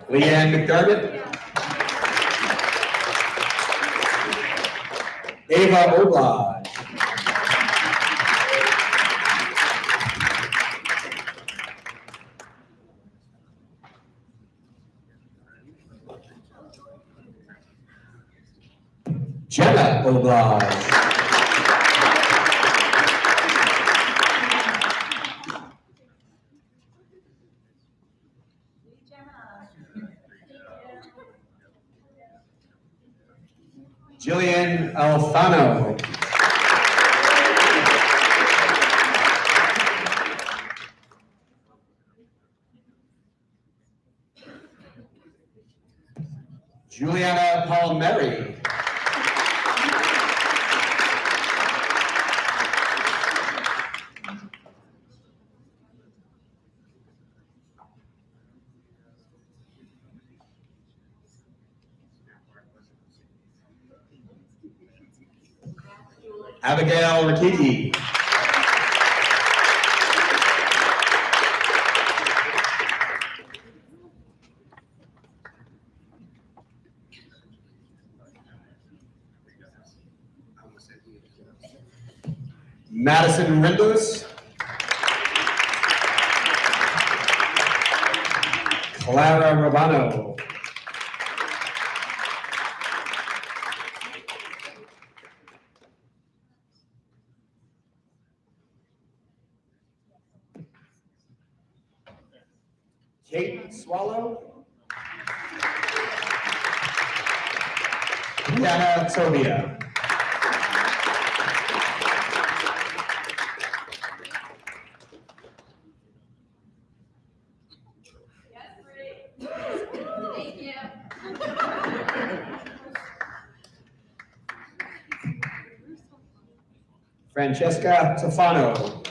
Leanne McDermott. Ava Oblad. Jenna Oblad. Jillian Alfano. Juliana Palmieri. Abigail Rakiti. Madison Rindus. Clara Rabano. Kate Swallow. Dana Tobia. Thank you. Francesca Tofano.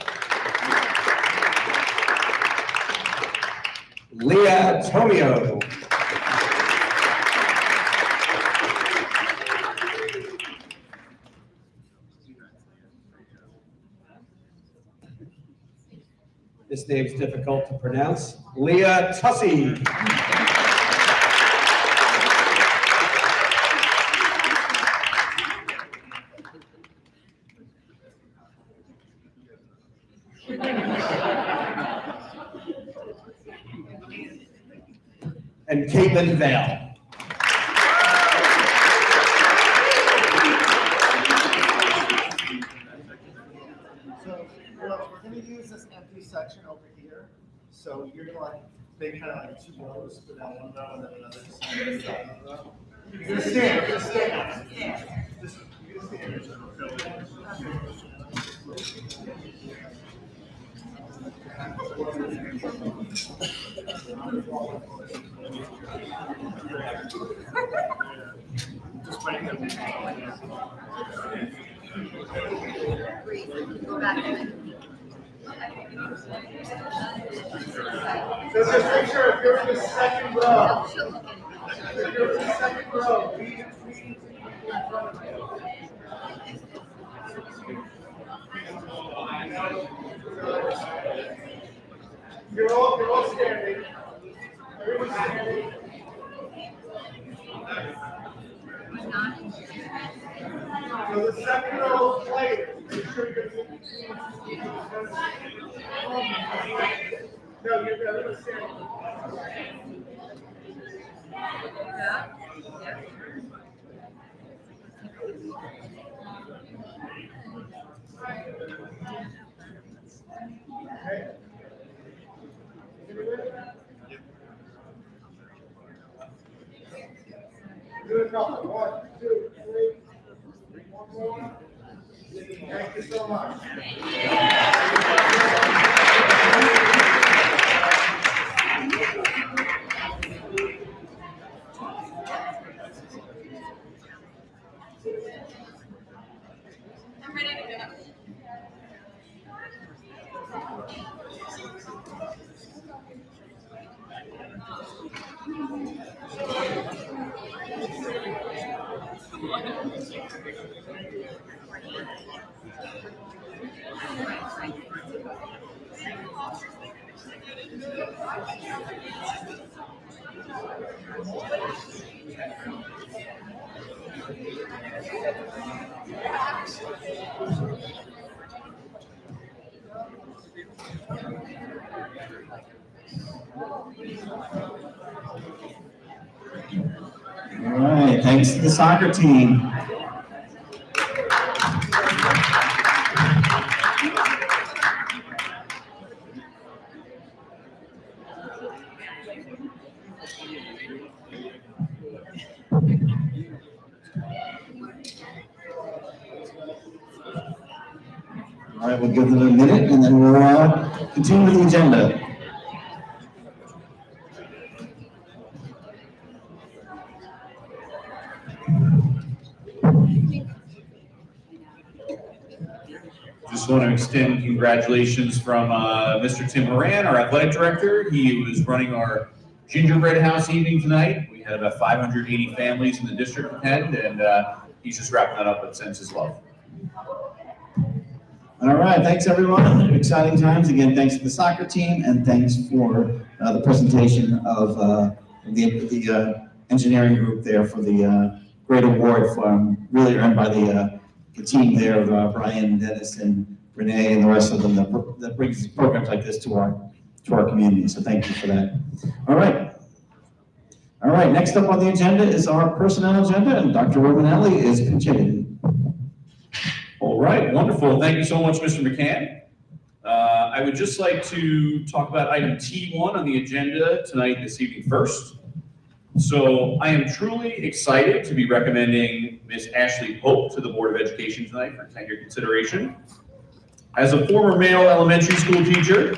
Leah Tomio. This name's difficult to pronounce. Leah Tussey. And Caitlin Vale. So we're gonna use this empty section over here. So you're gonna like make kind of like two rows, put down one row and then another. You're gonna stand. You're gonna stand. Just you're gonna So just make sure if you're in the second row, lead in front of you. You're all standing. Everyone's standing. So the second row players. No, you're good. Do a couple. 1, 2, 3. One more. Thank you so much. All right, thanks to the soccer team. All right, we'll give them a minute and then we'll continue with the agenda. Just want to extend congratulations from Mr. Tim Moran, our athletic director. He was running our gingerbread house evening tonight. We had about 580 families in the district attend, and he's just wrapping that up with Sense His Love. All right, thanks everyone. Exciting times. Again, thanks to the soccer team and thanks for the presentation of the engineering group there for the great award from really earned by the team there of Brian, Dennis, and Renee, and the rest of them that brings programs like this to our community. So thank you for that. All right. All right, next up on the agenda is our personnel agenda, and Dr. Romanelli is pinching hitting. All right, wonderful. Thank you so much, Mr. McCann. I would just like to talk about item T1 on the agenda tonight, this evening first. So I am truly excited to be recommending Ms. Ashley Pope to the Board of Education tonight for tenure consideration. As a former male elementary school teacher,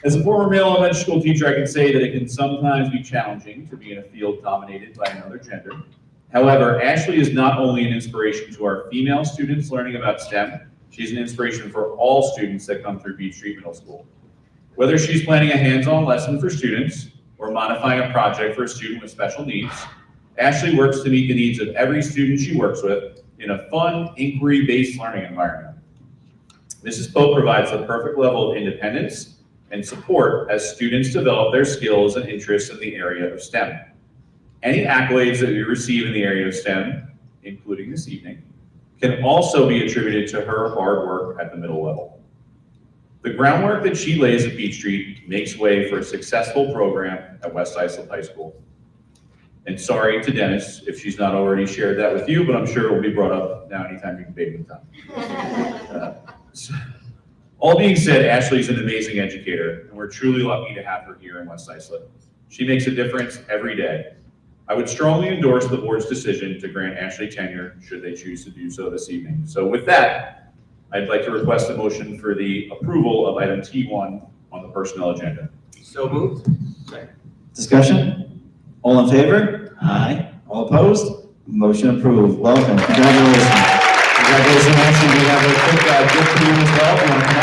as a former male elementary school teacher, I can say that it can sometimes be challenging to be in a field dominated by another gender. However, Ashley is not only an inspiration to our female students learning about STEM, she's an inspiration for all students that come through Beach Street Middle School. Whether she's planning a hands-on lesson for students or modifying a project for a student with special needs, Ashley works to meet the needs of every student she works with in a fun, inquiry-based learning environment. Mrs. Pope provides the perfect level of independence and support as students develop their skills and interests in the area of STEM. Any accolades that we receive in the area of STEM, including this evening, can also be attributed to her hard work at the middle level. The groundwork that she lays at Beach Street makes way for a successful program at West Islip High School. And sorry to Dennis if she's not already shared that with you, but I'm sure it will be brought up now anytime you can bathe with time. All being said, Ashley is an amazing educator, and we're truly lucky to have her here in West Islip. She makes a difference every day. I would strongly endorse the board's decision to grant Ashley tenure should they choose to do so this evening. So with that, I'd like to request a motion for the approval of item T1 on the personnel agenda. So moved. Discussion? All in favor? Aye. All opposed? Motion approved. Welcome. Congratulations. Congratulations, Ashley. We have a quick gift for you as well. You want to come up?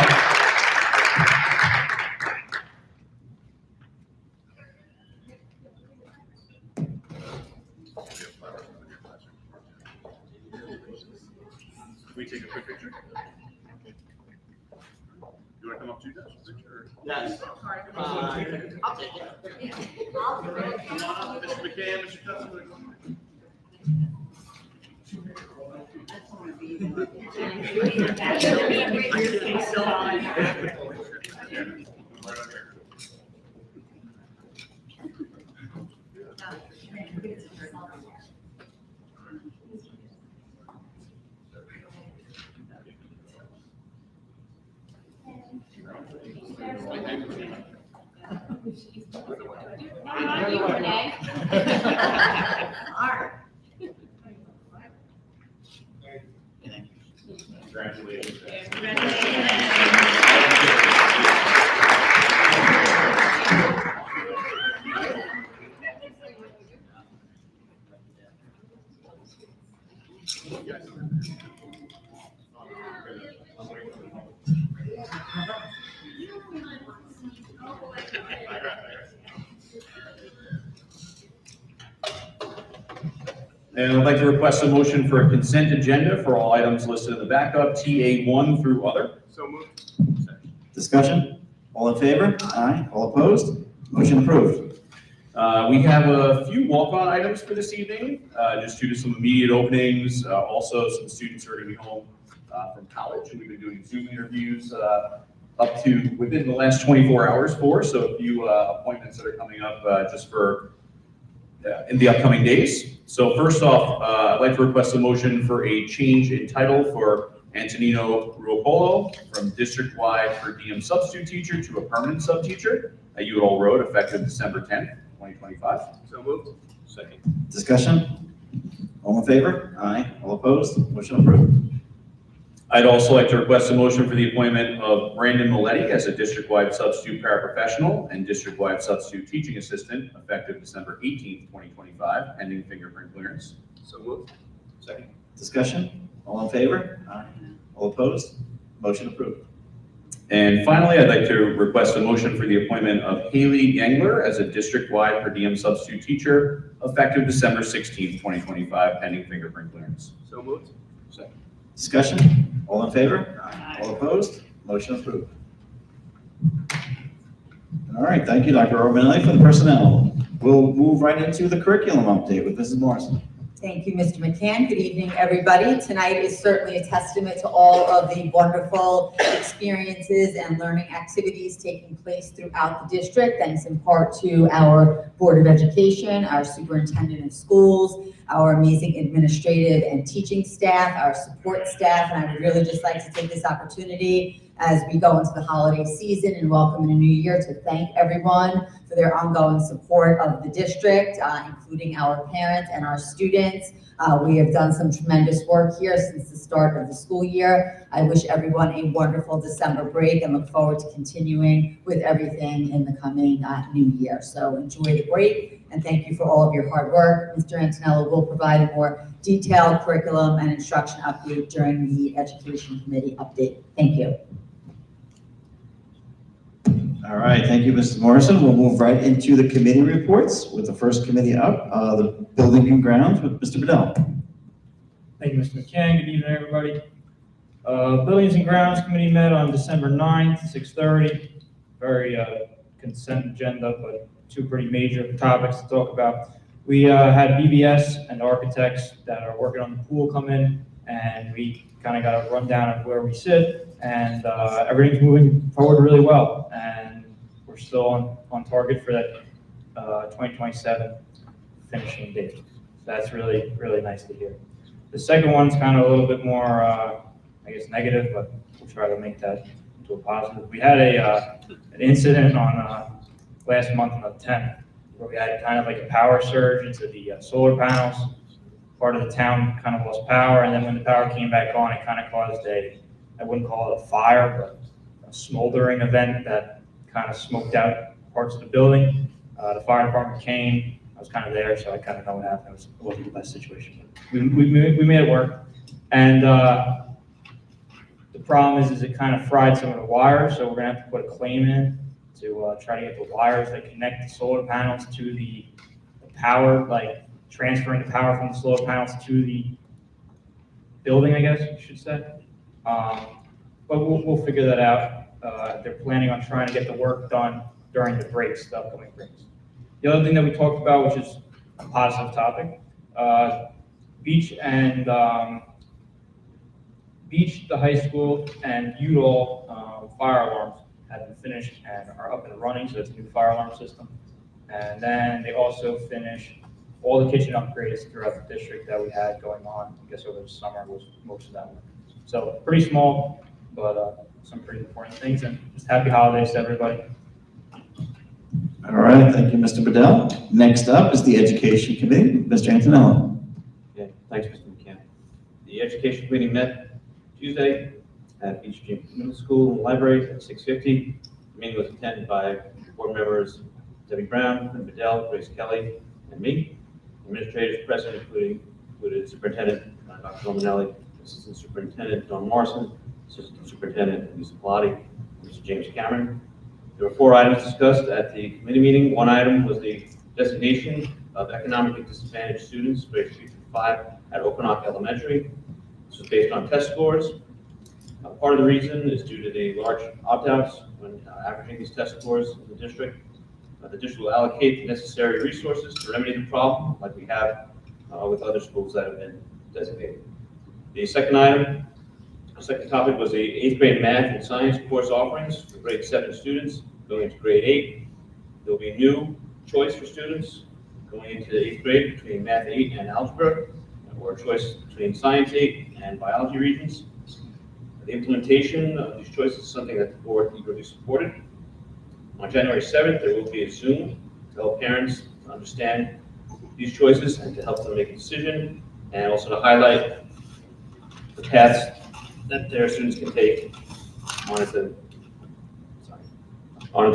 Can we take a quick picture? You want to come up too, Dennis? Yes. I'll take it. Come on up, Mr. McCann, Mr. Cutler. Not you, Renee. Congratulations. And I'd like to request a motion for a consent agenda for all items listed in the backup, TA1 through other. So moved. Discussion? All in favor? Aye. All opposed? Motion approved. We have a few walk-on items for this evening, just due to some immediate openings. Also, some students are going to be home from college, and we've been doing Zoom interviews up to within the last 24 hours for. So a few appointments that are coming up just for in the upcoming days. So first off, I'd like to request a motion for a change in title for Antonino Ruopolo from district-wide per diem substitute teacher to a permanent sub-teacher at Udall Road, effective December 10th, 2025. So moved. Second. Discussion? All in favor? Aye. All opposed? Motion approved. I'd also like to request a motion for the appointment of Brandon Moletti as a district-wide substitute paraprofessional and district-wide substitute teaching assistant, effective December 18th, 2025, pending fingerprint clearance. So moved. Second. Discussion? All in favor? Aye. All opposed? Motion approved. And finally, I'd like to request a motion for the appointment of Haley Yangler as a district-wide per diem substitute teacher, effective December 16th, 2025, pending fingerprint clearance. So moved. Second. Discussion? All in favor? Aye. All opposed? Motion approved. All right, thank you, Dr. Romanelli, for the personnel. We'll move right into the curriculum update with Mrs. Morrison. Thank you, Mr. McCann. Good evening, everybody. Tonight is certainly a testament to all of the wonderful experiences and learning activities taking place throughout the district, thanks in part to our Board of Education, our Superintendent of Schools, our amazing administrative and teaching staff, our support staff, and I would really just like to take this opportunity as we go into the holiday season and welcome in a new year to thank everyone for their ongoing support of the district, including our parents and our students. We have done some tremendous work here since the start of the school year. I wish everyone a wonderful December break and look forward to continuing with everything in the coming new year. So enjoy the break and thank you for all of your hard work. Mr. Antonello will provide a more detailed curriculum and instruction update during the Education Committee update. Thank you. All right, thank you, Mrs. Morrison. We'll move right into the committee reports with the first committee up, the Building and Grounds with Mr. Bedell. Thank you, Mr. McCann. Good evening, everybody. Buildings and Grounds Committee met on December 9th, 6:30. Very consent agenda, but two pretty major topics to talk about. We had BBS and architects that are working on the pool come in, and we kind of got a rundown of where we sit, and everything's moving forward really well. And we're still on target for that 2027 finishing date. So that's really, really nice to hear. The second one's kind of a little bit more, I guess, negative, but we'll try to make that into a positive. We had an incident on last month on the 10th, where we had kind of like a power surge into the solar panels. Part of the town kind of lost power, and then when the power came back on, it kind of caused I wouldn't call it a fire, but a smoldering event that kind of smoked out parts of the building. The fire department came. I was kind of there, so I kind of know what happened. It wasn't the best situation, but we made it work. And the problem is it kind of fried some of the wires, so we're gonna have to put a claim in to try to get the wires that connect the solar panels to the power, like transferring the power from the solar panels to the building, I guess you should say. But we'll figure that out. They're planning on trying to get the work done during the breaks, the upcoming breaks. The other thing that we talked about, which is a positive topic, beach and Beach, the high school, and Udall fire alarms have been finished and are up and running, so it's a new fire alarm system. And then they also finished all the kitchen upgrades throughout the district that we had going on, I guess over the summer was most of that. So pretty small, but some pretty important things, and just happy holidays to everybody. All right, thank you, Mr. Bedell. Next up is the Education Committee, Mr. Antonello. Okay, thanks, Mr. McCann. The Education Committee met Tuesday at Beach Street Middle School and Library at 6:50. The meeting was attended by board members Debbie Brown, Lynn Bedell, Grace Kelly, and me. Administrators present included Superintendent Dr. Romanelli, Assistant Superintendent Don Morrison, Assistant Superintendent Lisa Pilati, Mr. James Cameron. There were 4 items discussed at the committee meeting. One item was the designation of economically disadvantaged students, grades 3 through 5, at Okanock Elementary. This was based on test scores. Part of the reason is due to the large opt-outs when averaging these test scores in the district. The district will allocate the necessary resources to remedy the problem, like we have with other schools that have been designated. The second topic was the 8th grade math and science course offerings for grade 7 students going into grade 8. There will be a new choice for students going into the 8th grade between math 8 and algebra, or a choice between science 8 and biology regions. The implementation of these choices is something that the board eagerly supported. On January 7th, there will be a Zoom to help parents understand these choices and to help them make a decision, and also to highlight the paths that their students can take on into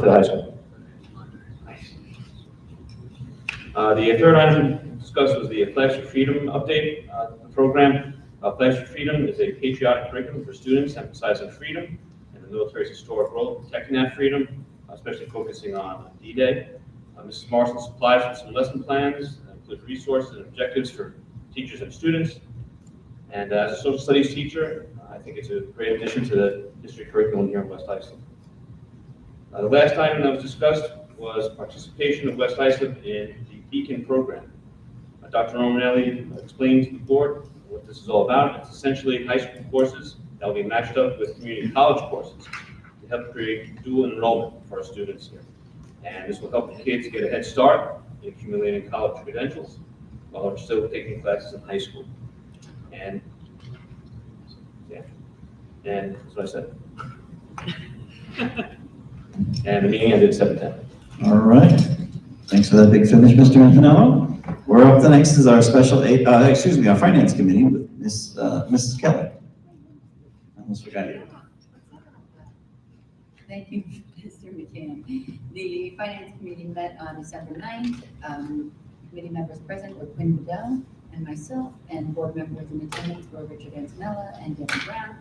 the high school. The third item discussed was the Flags for Freedom update. The program, Flags for Freedom, is a patriotic curriculum for students emphasizing freedom and the military's historic role in protecting that freedom, especially focusing on D-Day. Mrs. Morrison supplies with some lesson plans that include resources and objectives for teachers and students. And as a social studies teacher, I think it's a great addition to the district curriculum here in West Islip. The last item that was discussed was participation of West Islip in the Beacon program. Dr. Romanelli explained to the board what this is all about. It's essentially high school courses that will be matched up with community college courses to help create dual enrollment for our students here. And this will help the kids get a head start in accumulating college credentials while they're still taking classes in high school. And that's what I said. And the meeting ended at 7:10. All right. Thanks for that big finish, Mr. Antonello. We're up. The next is our our Finance Committee with Mrs. Kelly. I almost forgot you. Thank you, Mr. McCann. The Finance Committee met on December 9th. Committee members present were Quinn Bedell and myself, and board members in attendance were Richard Antonella and Debbie Brown.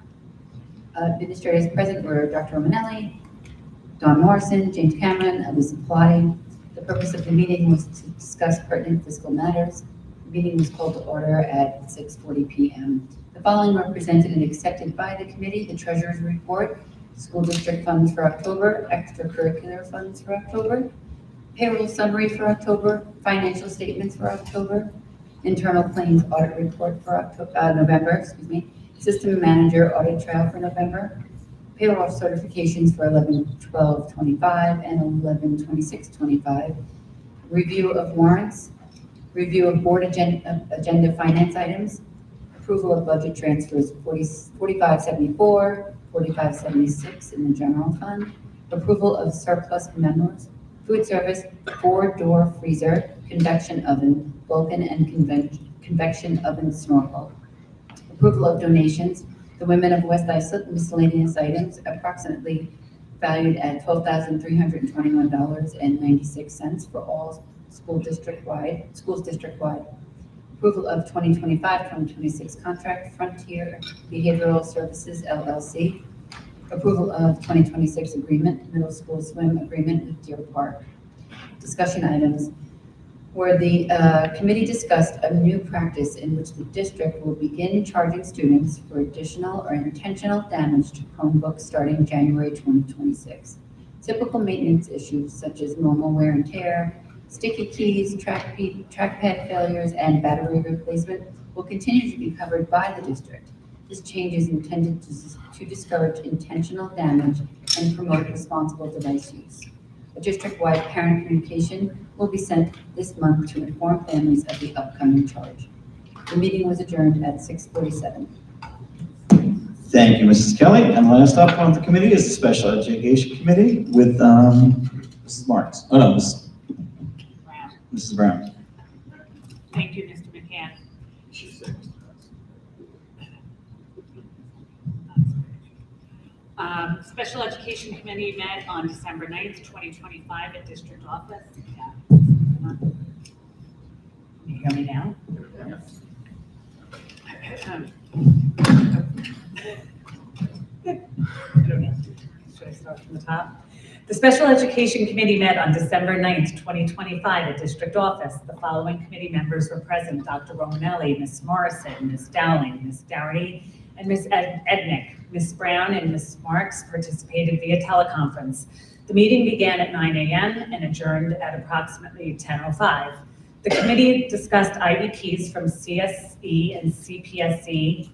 Administrators present were Dr. Romanelli, Don Morrison, James Cameron, Lisa Pilati. The purpose of the meeting was to discuss pertinent fiscal matters. The meeting was called to order at 6:40 p.m. The following were presented and accepted by the committee: the treasurer's report, school district funds for October, extracurricular funds for October, payroll summary for October, financial statements for October, internal claims audit report for November, system manager audit trail for November, payroll certifications for 11/12/25 and 11/26/25, review of warrants, review of board agenda finance items, approval of budget transfers 4574, 4576 in the general fund, approval of surplus memos, food service, 4-door freezer, convection oven, Vulcan and convection oven snorkel, approval of donations, the Women of West Islip miscellaneous items approximately valued at $12,321.96 for all schools district-wide. Approval of 2025-2026 contract Frontier Behavioral Services LLC. Approval of 2026 agreement, middle school swim agreement with Deer Park. Discussion items. Where the committee discussed a new practice in which the district will begin charging students for additional or intentional damage to Chromebooks starting January 2026. Typical maintenance issues such as normal wear and tear, sticky keys, trackpad failures, and battery replacement will continue to be covered by the district. This change is intended to discourage intentional damage and promote responsible device use. A district-wide parent communication will be sent this month to inform families of the upcoming charge. The meeting was adjourned at 6:47. Thank you, Mrs. Kelly. And last up on the committee is the Special Education Committee with Mrs. Marks. Oh, no, Mrs. Brown. Thank you, Mr. McCann. Special Education Committee met on December 9th, 2025 at District Office. Can you hear me now? Should I start from the top? The Special Education Committee met on December 9th, 2025 at District Office. The following committee members were present: Dr. Romanelli, Ms. Morrison, Ms. Dowling, Ms. Dougherty, and Ms. Ednick. Ms. Brown and Ms. Marks participated via teleconference. The meeting began at 9 a.m. and adjourned at approximately 10:05. The committee discussed IEPs from CSE and CPSE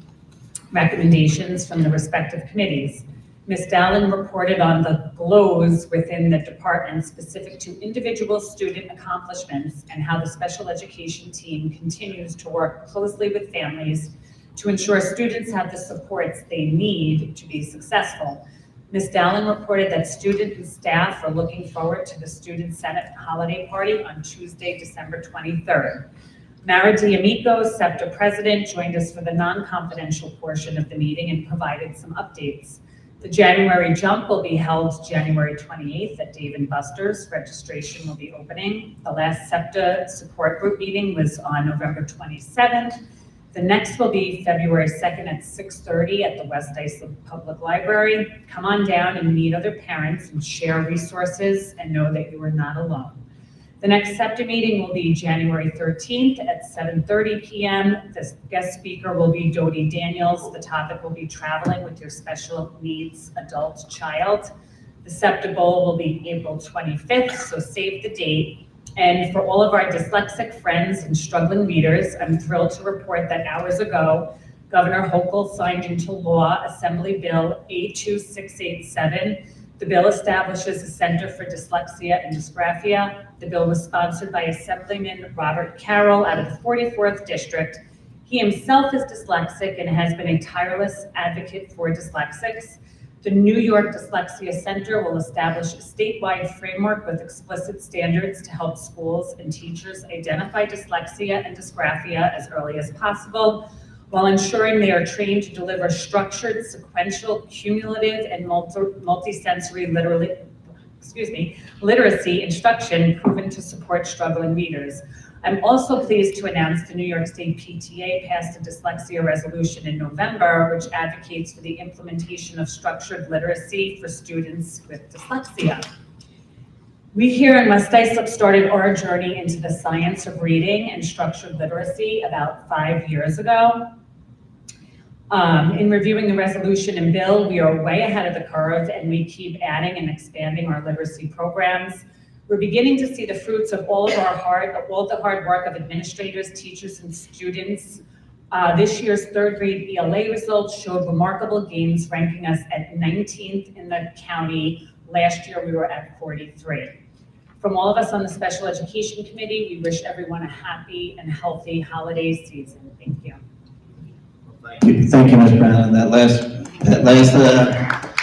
recommendations from the respective committees. Ms. Dowling reported on the GLOws within the department specific to individual student accomplishments and how the special education team continues to work closely with families to ensure students have the supports they need to be successful. Ms. Dowling reported that students and staff are looking forward to the Student Senate holiday party on Tuesday, December 23rd. Mara D'Amico, SEPTA president, joined us for the non-confidential portion of the meeting and provided some updates. The January jump will be held January 28th at Dave & Buster's. Registration will be opening. The last SEPTA support group meeting was on November 27th. The next will be February 2nd at 6:30 at the West Islip Public Library. Come on down and meet other parents and share resources and know that you are not alone. The next SEPTA meeting will be January 13th at 7:30 p.m. The guest speaker will be Dodie Daniels. The topic will be traveling with your special needs adult child. The SEPTA Bowl will be April 25th, so save the date. And for all of our dyslexic friends and struggling readers, I'm thrilled to report that hours ago, Governor Hochul signed into law Assembly Bill 82687. The bill establishes a Center for Dyslexia and Dysgraphia. The bill was sponsored by Assemblyman Robert Carroll out of the 44th District. He himself is dyslexic and has been a tireless advocate for dyslexics. The New York Dyslexia Center will establish a statewide framework with explicit standards to help schools and teachers identify dyslexia and dysgraphia as early as possible, while ensuring they are trained to deliver structured, sequential, cumulative, and multisensory literacy instruction proven to support struggling readers. I'm also pleased to announce the New York State PTA passed a dyslexia resolution in November, which advocates for the implementation of structured literacy for students with dyslexia. We here in West Islip started our journey into the science of reading and structured literacy about 5 years ago. In reviewing the resolution and bill, we are way ahead of the curve and we keep adding and expanding our literacy programs. We're beginning to see the fruits of all the hard work of administrators, teachers, and students. This year's third grade ELA results showed remarkable gains, ranking us at 19th in the county. Last year, we were at 43. From all of us on the Special Education Committee, we wish everyone a happy and healthy holiday season. Thank you. Thank you, Ms. Brown. And that last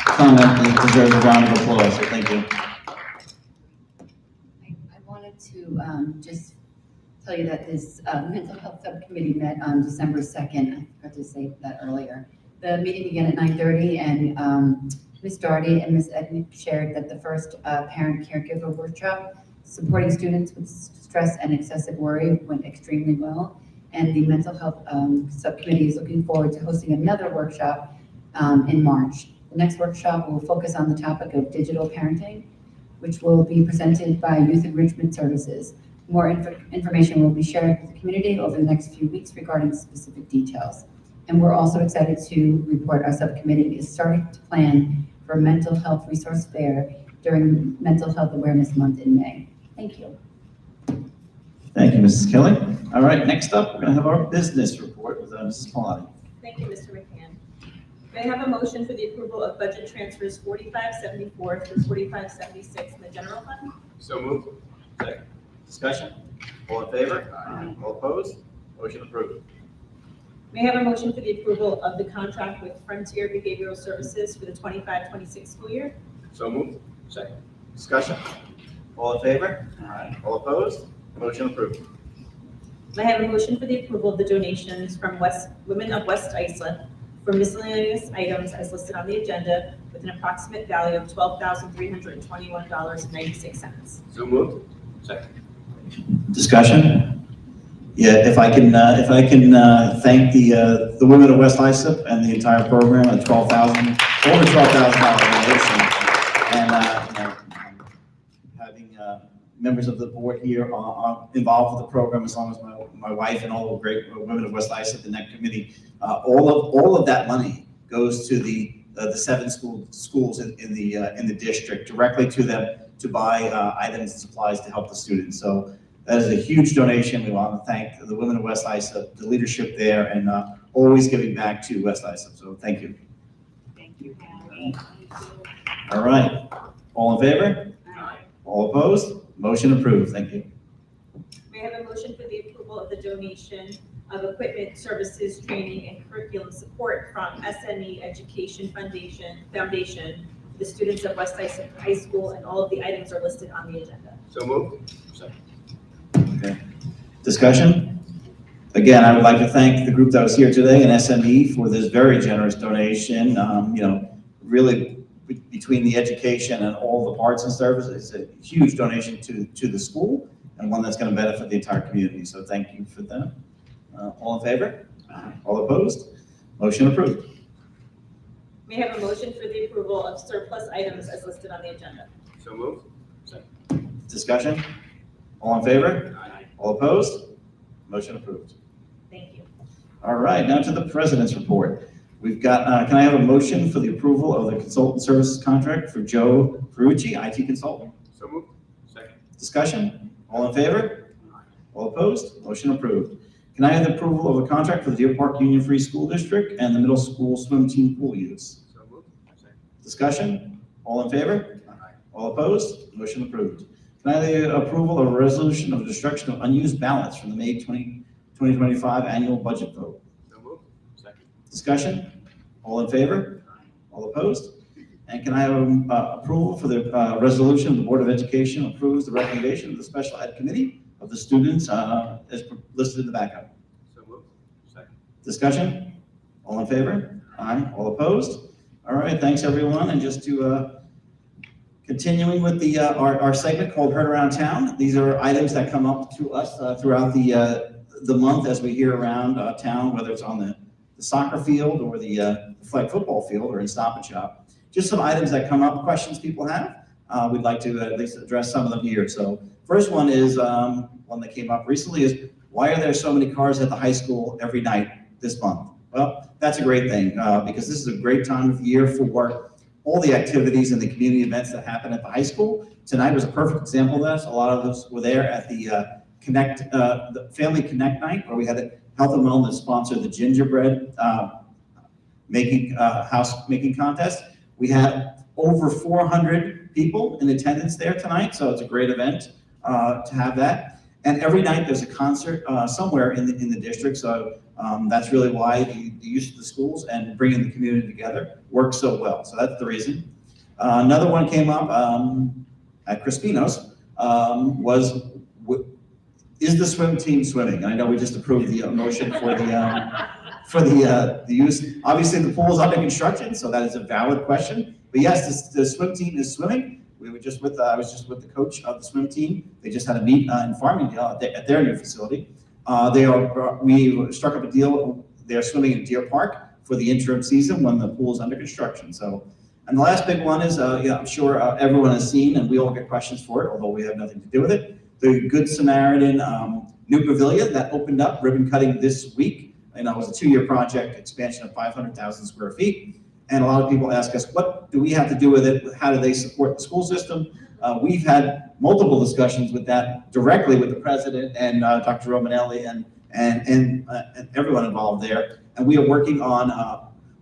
comment deserves a round of applause, so thank you. I wanted to just tell you that this mental health subcommittee met on December 2nd. I forgot to say that earlier. The meeting began at 9:30 and Ms. Dougherty and Ms. Ednick shared that the first parent caregiver workshop supporting students with stress and excessive worry went extremely well. And the mental health subcommittee is looking forward to hosting another workshop in March. The next workshop will focus on the topic of digital parenting, which will be presented by Youth Enrichment Services. More information will be shared with the community over the next few weeks regarding specific details. And we're also excited to report our subcommittee is starting to plan for a mental health resource fair during Mental Health Awareness Month in May. Thank you. Thank you, Mrs. Kelly. All right, next up, we're going to have our business report with Mrs. Pallotti. Thank you, Mr. McCann. May I have a motion for the approval of budget transfers 4574 through 4576 in the general fund? So moved. Second. Discussion? All in favor? All opposed? Motion approved. May I have a motion for the approval of the contract with Frontier Behavioral Services for the 25-26 school year? So moved. Second. Discussion? All in favor? All opposed? Motion approved. May I have a motion for the approval of the donations from Women of West Islip for miscellaneous items as listed on the agenda with an approximate value of $12,321.96. So moved. Second. Discussion? Yeah, if I can thank the women of West Islip and the entire program at over $12,000 donation. And, having members of the board here are involved with the program, as long as my wife and all the great women of West Islip in that committee, all of that money goes to the 7 schools in the district, directly to them to buy items and supplies to help the students. So that is a huge donation. We want to thank the women of West Islip, the leadership there, and always giving back to West Islip. So thank you. Thank you. All right. All in favor? All opposed? Motion approved. Thank you. May I have a motion for the approval of the donation of equipment, services, training, and curriculum support from SME Education Foundation for the students of West Islip High School, and all of the items are listed on the agenda. So moved. Okay. Discussion? Again, I would like to thank the group that was here today and SME for this very generous donation. Really between the education and all the parts and services, it's a huge donation to the school and one that's going to benefit the entire community. So thank you for that. All in favor? All opposed? Motion approved. May I have a motion for the approval of surplus items as listed on the agenda? So moved. Discussion? All in favor? All opposed? Motion approved. Thank you. All right, now to the president's report. We've got, can I have a motion for the approval of the consultant services contract for Joe Ferrucci, IT consultant? So moved. Second. Discussion? All in favor? All opposed? Motion approved. Can I have the approval of a contract for the Deer Park Union Free School District and the middle school swim team pool use? So moved. Second. Discussion? All in favor? All opposed? Motion approved. Can I have the approval of a resolution of destruction of unused ballots from the May 2025 annual budget vote? So moved. Second. Discussion? All in favor? All opposed? And can I have approval for the resolution of the Board of Education approves the recommendation of the Special Ed Committee of the students as listed in the backup? So moved. Second. Discussion? All in favor? Aye. All opposed? All right, thanks everyone. And just to continuing with the our segment called Heard Around Town. These are items that come up to us throughout the month as we hear around town, whether it's on the soccer field or the flag football field or in Stop and Shop. Just some items that come up, questions people have. We'd like to at least address some of them here. So first one is one that came up recently is, why are there so many cars at the high school every night this month? Well, that's a great thing because this is a great time of year for all the activities and the community events that happen at the high school. Tonight was a perfect example of this. A lot of us were there at the the Family Connect night, where we had a Health and Wellness sponsor the gingerbread house making contest. We had over 400 people in attendance there tonight, so it's a great event to have that. And every night there's a concert somewhere in the district, so that's really why the use of the schools and bringing the community together works so well. So that's the reason. Another one came up at Crispino's is the swim team swimming? And I know we just approved the motion for the use. Obviously, the pool is under construction, so that is a valid question. But yes, the swim team is swimming. We were just with I was just with the coach of the swim team. They just had a meet in Farmingdale at their new facility. We struck up a deal. They're swimming in Deer Park for the interim season when the pool is under construction. So, and the last big one is, I'm sure everyone has seen, and we all get questions for it, although we have nothing to do with it. The Good Samaritan new pavilion that opened up, ribbon cutting this week. It was a 2-year project, expansion of 500,000 square feet. And a lot of people ask us, what do we have to do with it? How do they support the school system? We've had multiple discussions with that directly with the president and Dr. Romanelli and everyone involved there. And we are working on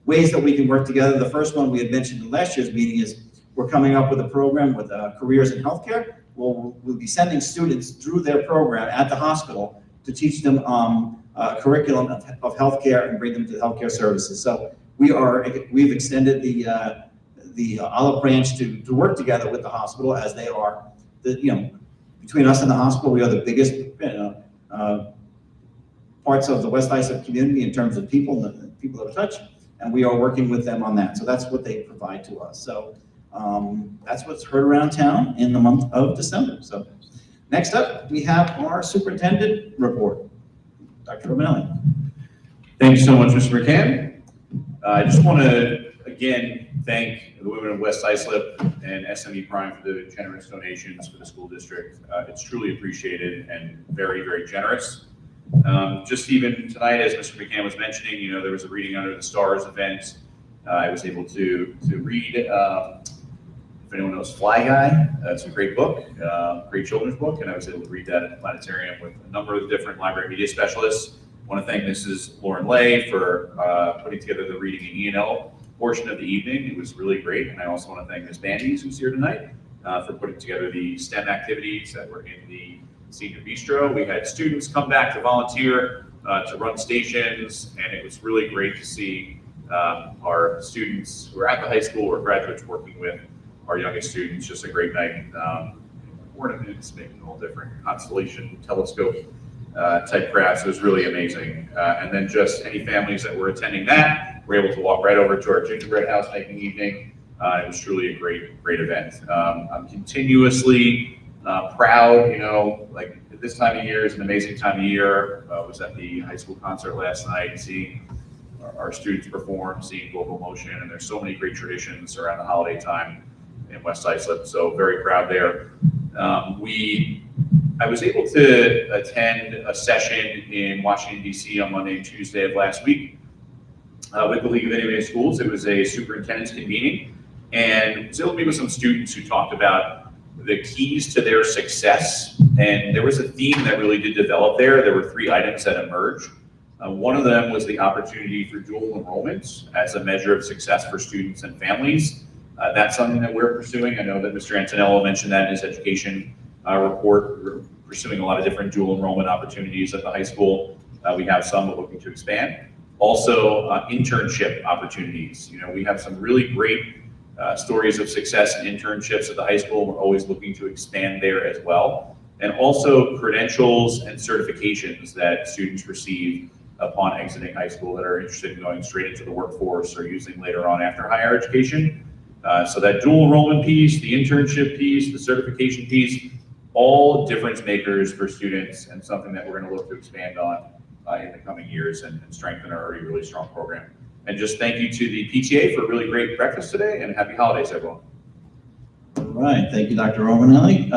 ways that we can work together. The first one we had mentioned in last year's meeting is we're coming up with a program with careers in healthcare. We'll be sending students through their program at the hospital to teach them a curriculum of healthcare and bring them to healthcare services. So we've extended the olive branch to work together with the hospital, as they are between us and the hospital, we are the biggest parts of the West Islip community in terms of people that are touched, and we are working with them on that. So that's what they provide to us. So that's what's heard around town in the month of December. So next up, we have our superintendent report. Dr. Romanelli. Thank you so much, Mr. McCann. I just want to, again, thank the women of West Islip and SME Prime for the generous donations for the school district. It's truly appreciated and very, very generous. Just even tonight, as Mr. McCann was mentioning, there was a Reading Under the Stars event. I was able to read, if anyone knows Fly Guy, it's a great book, great children's book, and I was able to read that at the planetarium with a number of different library media specialists. I want to thank Mrs. Lauren Lay for putting together the reading and E&L portion of the evening. It was really great. And I also want to thank Ms. Bandies, who's here tonight, for putting together the STEM activities that were in the Senior Bistro. We had students come back to volunteer to run stations, and it was really great to see our students who are at the high school or graduates working with our youngest students. Just a great night. Ornaments, making all different constellation, telescope type crafts. It was really amazing. And then just any families that were attending that were able to walk right over to our gingerbread house making evening. It was truly a great event. I'm continuously proud, like this time of year is an amazing time of year. Was at the high school concert last night, seeing our students perform, seeing Global Motion, and there's so many great traditions around the holiday time in West Islip, so very proud there. I was able to attend a session in Washington, D.C. on Monday and Tuesday of last week with the League of Innovative Schools. It was a superintendent's convening, and was able to meet with some students who talked about the keys to their success. And there was a theme that really did develop there. There were 3 items that emerged. One of them was the opportunity for dual enrollments as a measure of success for students and families. That's something that we're pursuing. I know that Mr. Antonello mentioned that in his education report. We're pursuing a lot of different dual enrollment opportunities at the high school. We have some, but looking to expand. Also, internship opportunities. We have some really great stories of success in internships at the high school. We're always looking to expand there as well. And also credentials and certifications that students receive upon exiting high school that are interested in going straight into the workforce or using later on after higher education. So that dual enrollment piece, the internship piece, the certification piece, all difference makers for students, and something that we're going to look to expand on in the coming years and strengthen our already really strong program. And just thank you to the PTA for a really great breakfast today, and happy holidays, everyone. All right, thank you, Dr. Romanelli.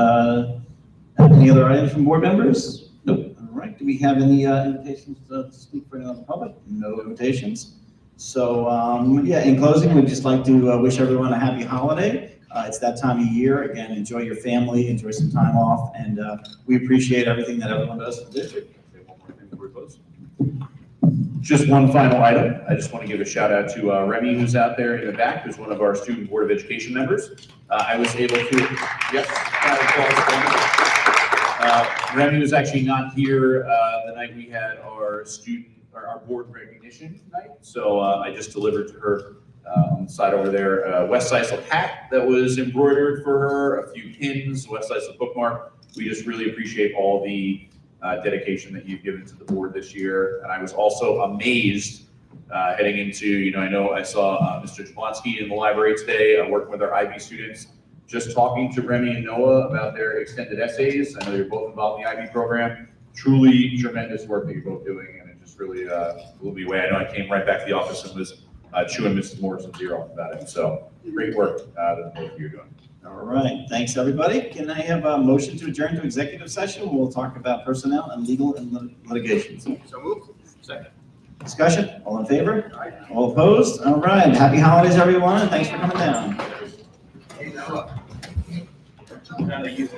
Any other items from board members? Nope. All right, do we have any invitations to speak for any other public? No invitations. So yeah, in closing, we'd just like to wish everyone a happy holiday. It's that time of year. Again, enjoy your family, enjoy some time off, and we appreciate everything that everyone does in the district. One more thing before we close. Just one final item. I just want to give a shout out to Remy, who's out there in the back, who's one of our Student Board of Education members. I was able to, yes, Remy was actually not here the night we had our board recognition night. So I just delivered to her on the side over there, West Islip hat that was embroidered for her, a few pins, West Islip bookmark. We just really appreciate all the dedication that you've given to the board this year. And I was also amazed heading into, I know I saw Mr. Jablonski in the library today, working with our IB students, just talking to Remy and Noah about their extended essays. I know you're both involved in the IB program. Truly tremendous work that you're both doing, and it just really blew me away. I know I came right back to the office and was chewing Mrs. Morrison's ear off about it. So great work that both of you are doing. All right, thanks, everybody. Can I have a motion to adjourn to executive session? We'll talk about personnel and legal and litigation. So moved. Second. Discussion, all in favor? Aye. All opposed? All right, happy holidays, everyone, and thanks for coming down. Hey, Noah. Now that you've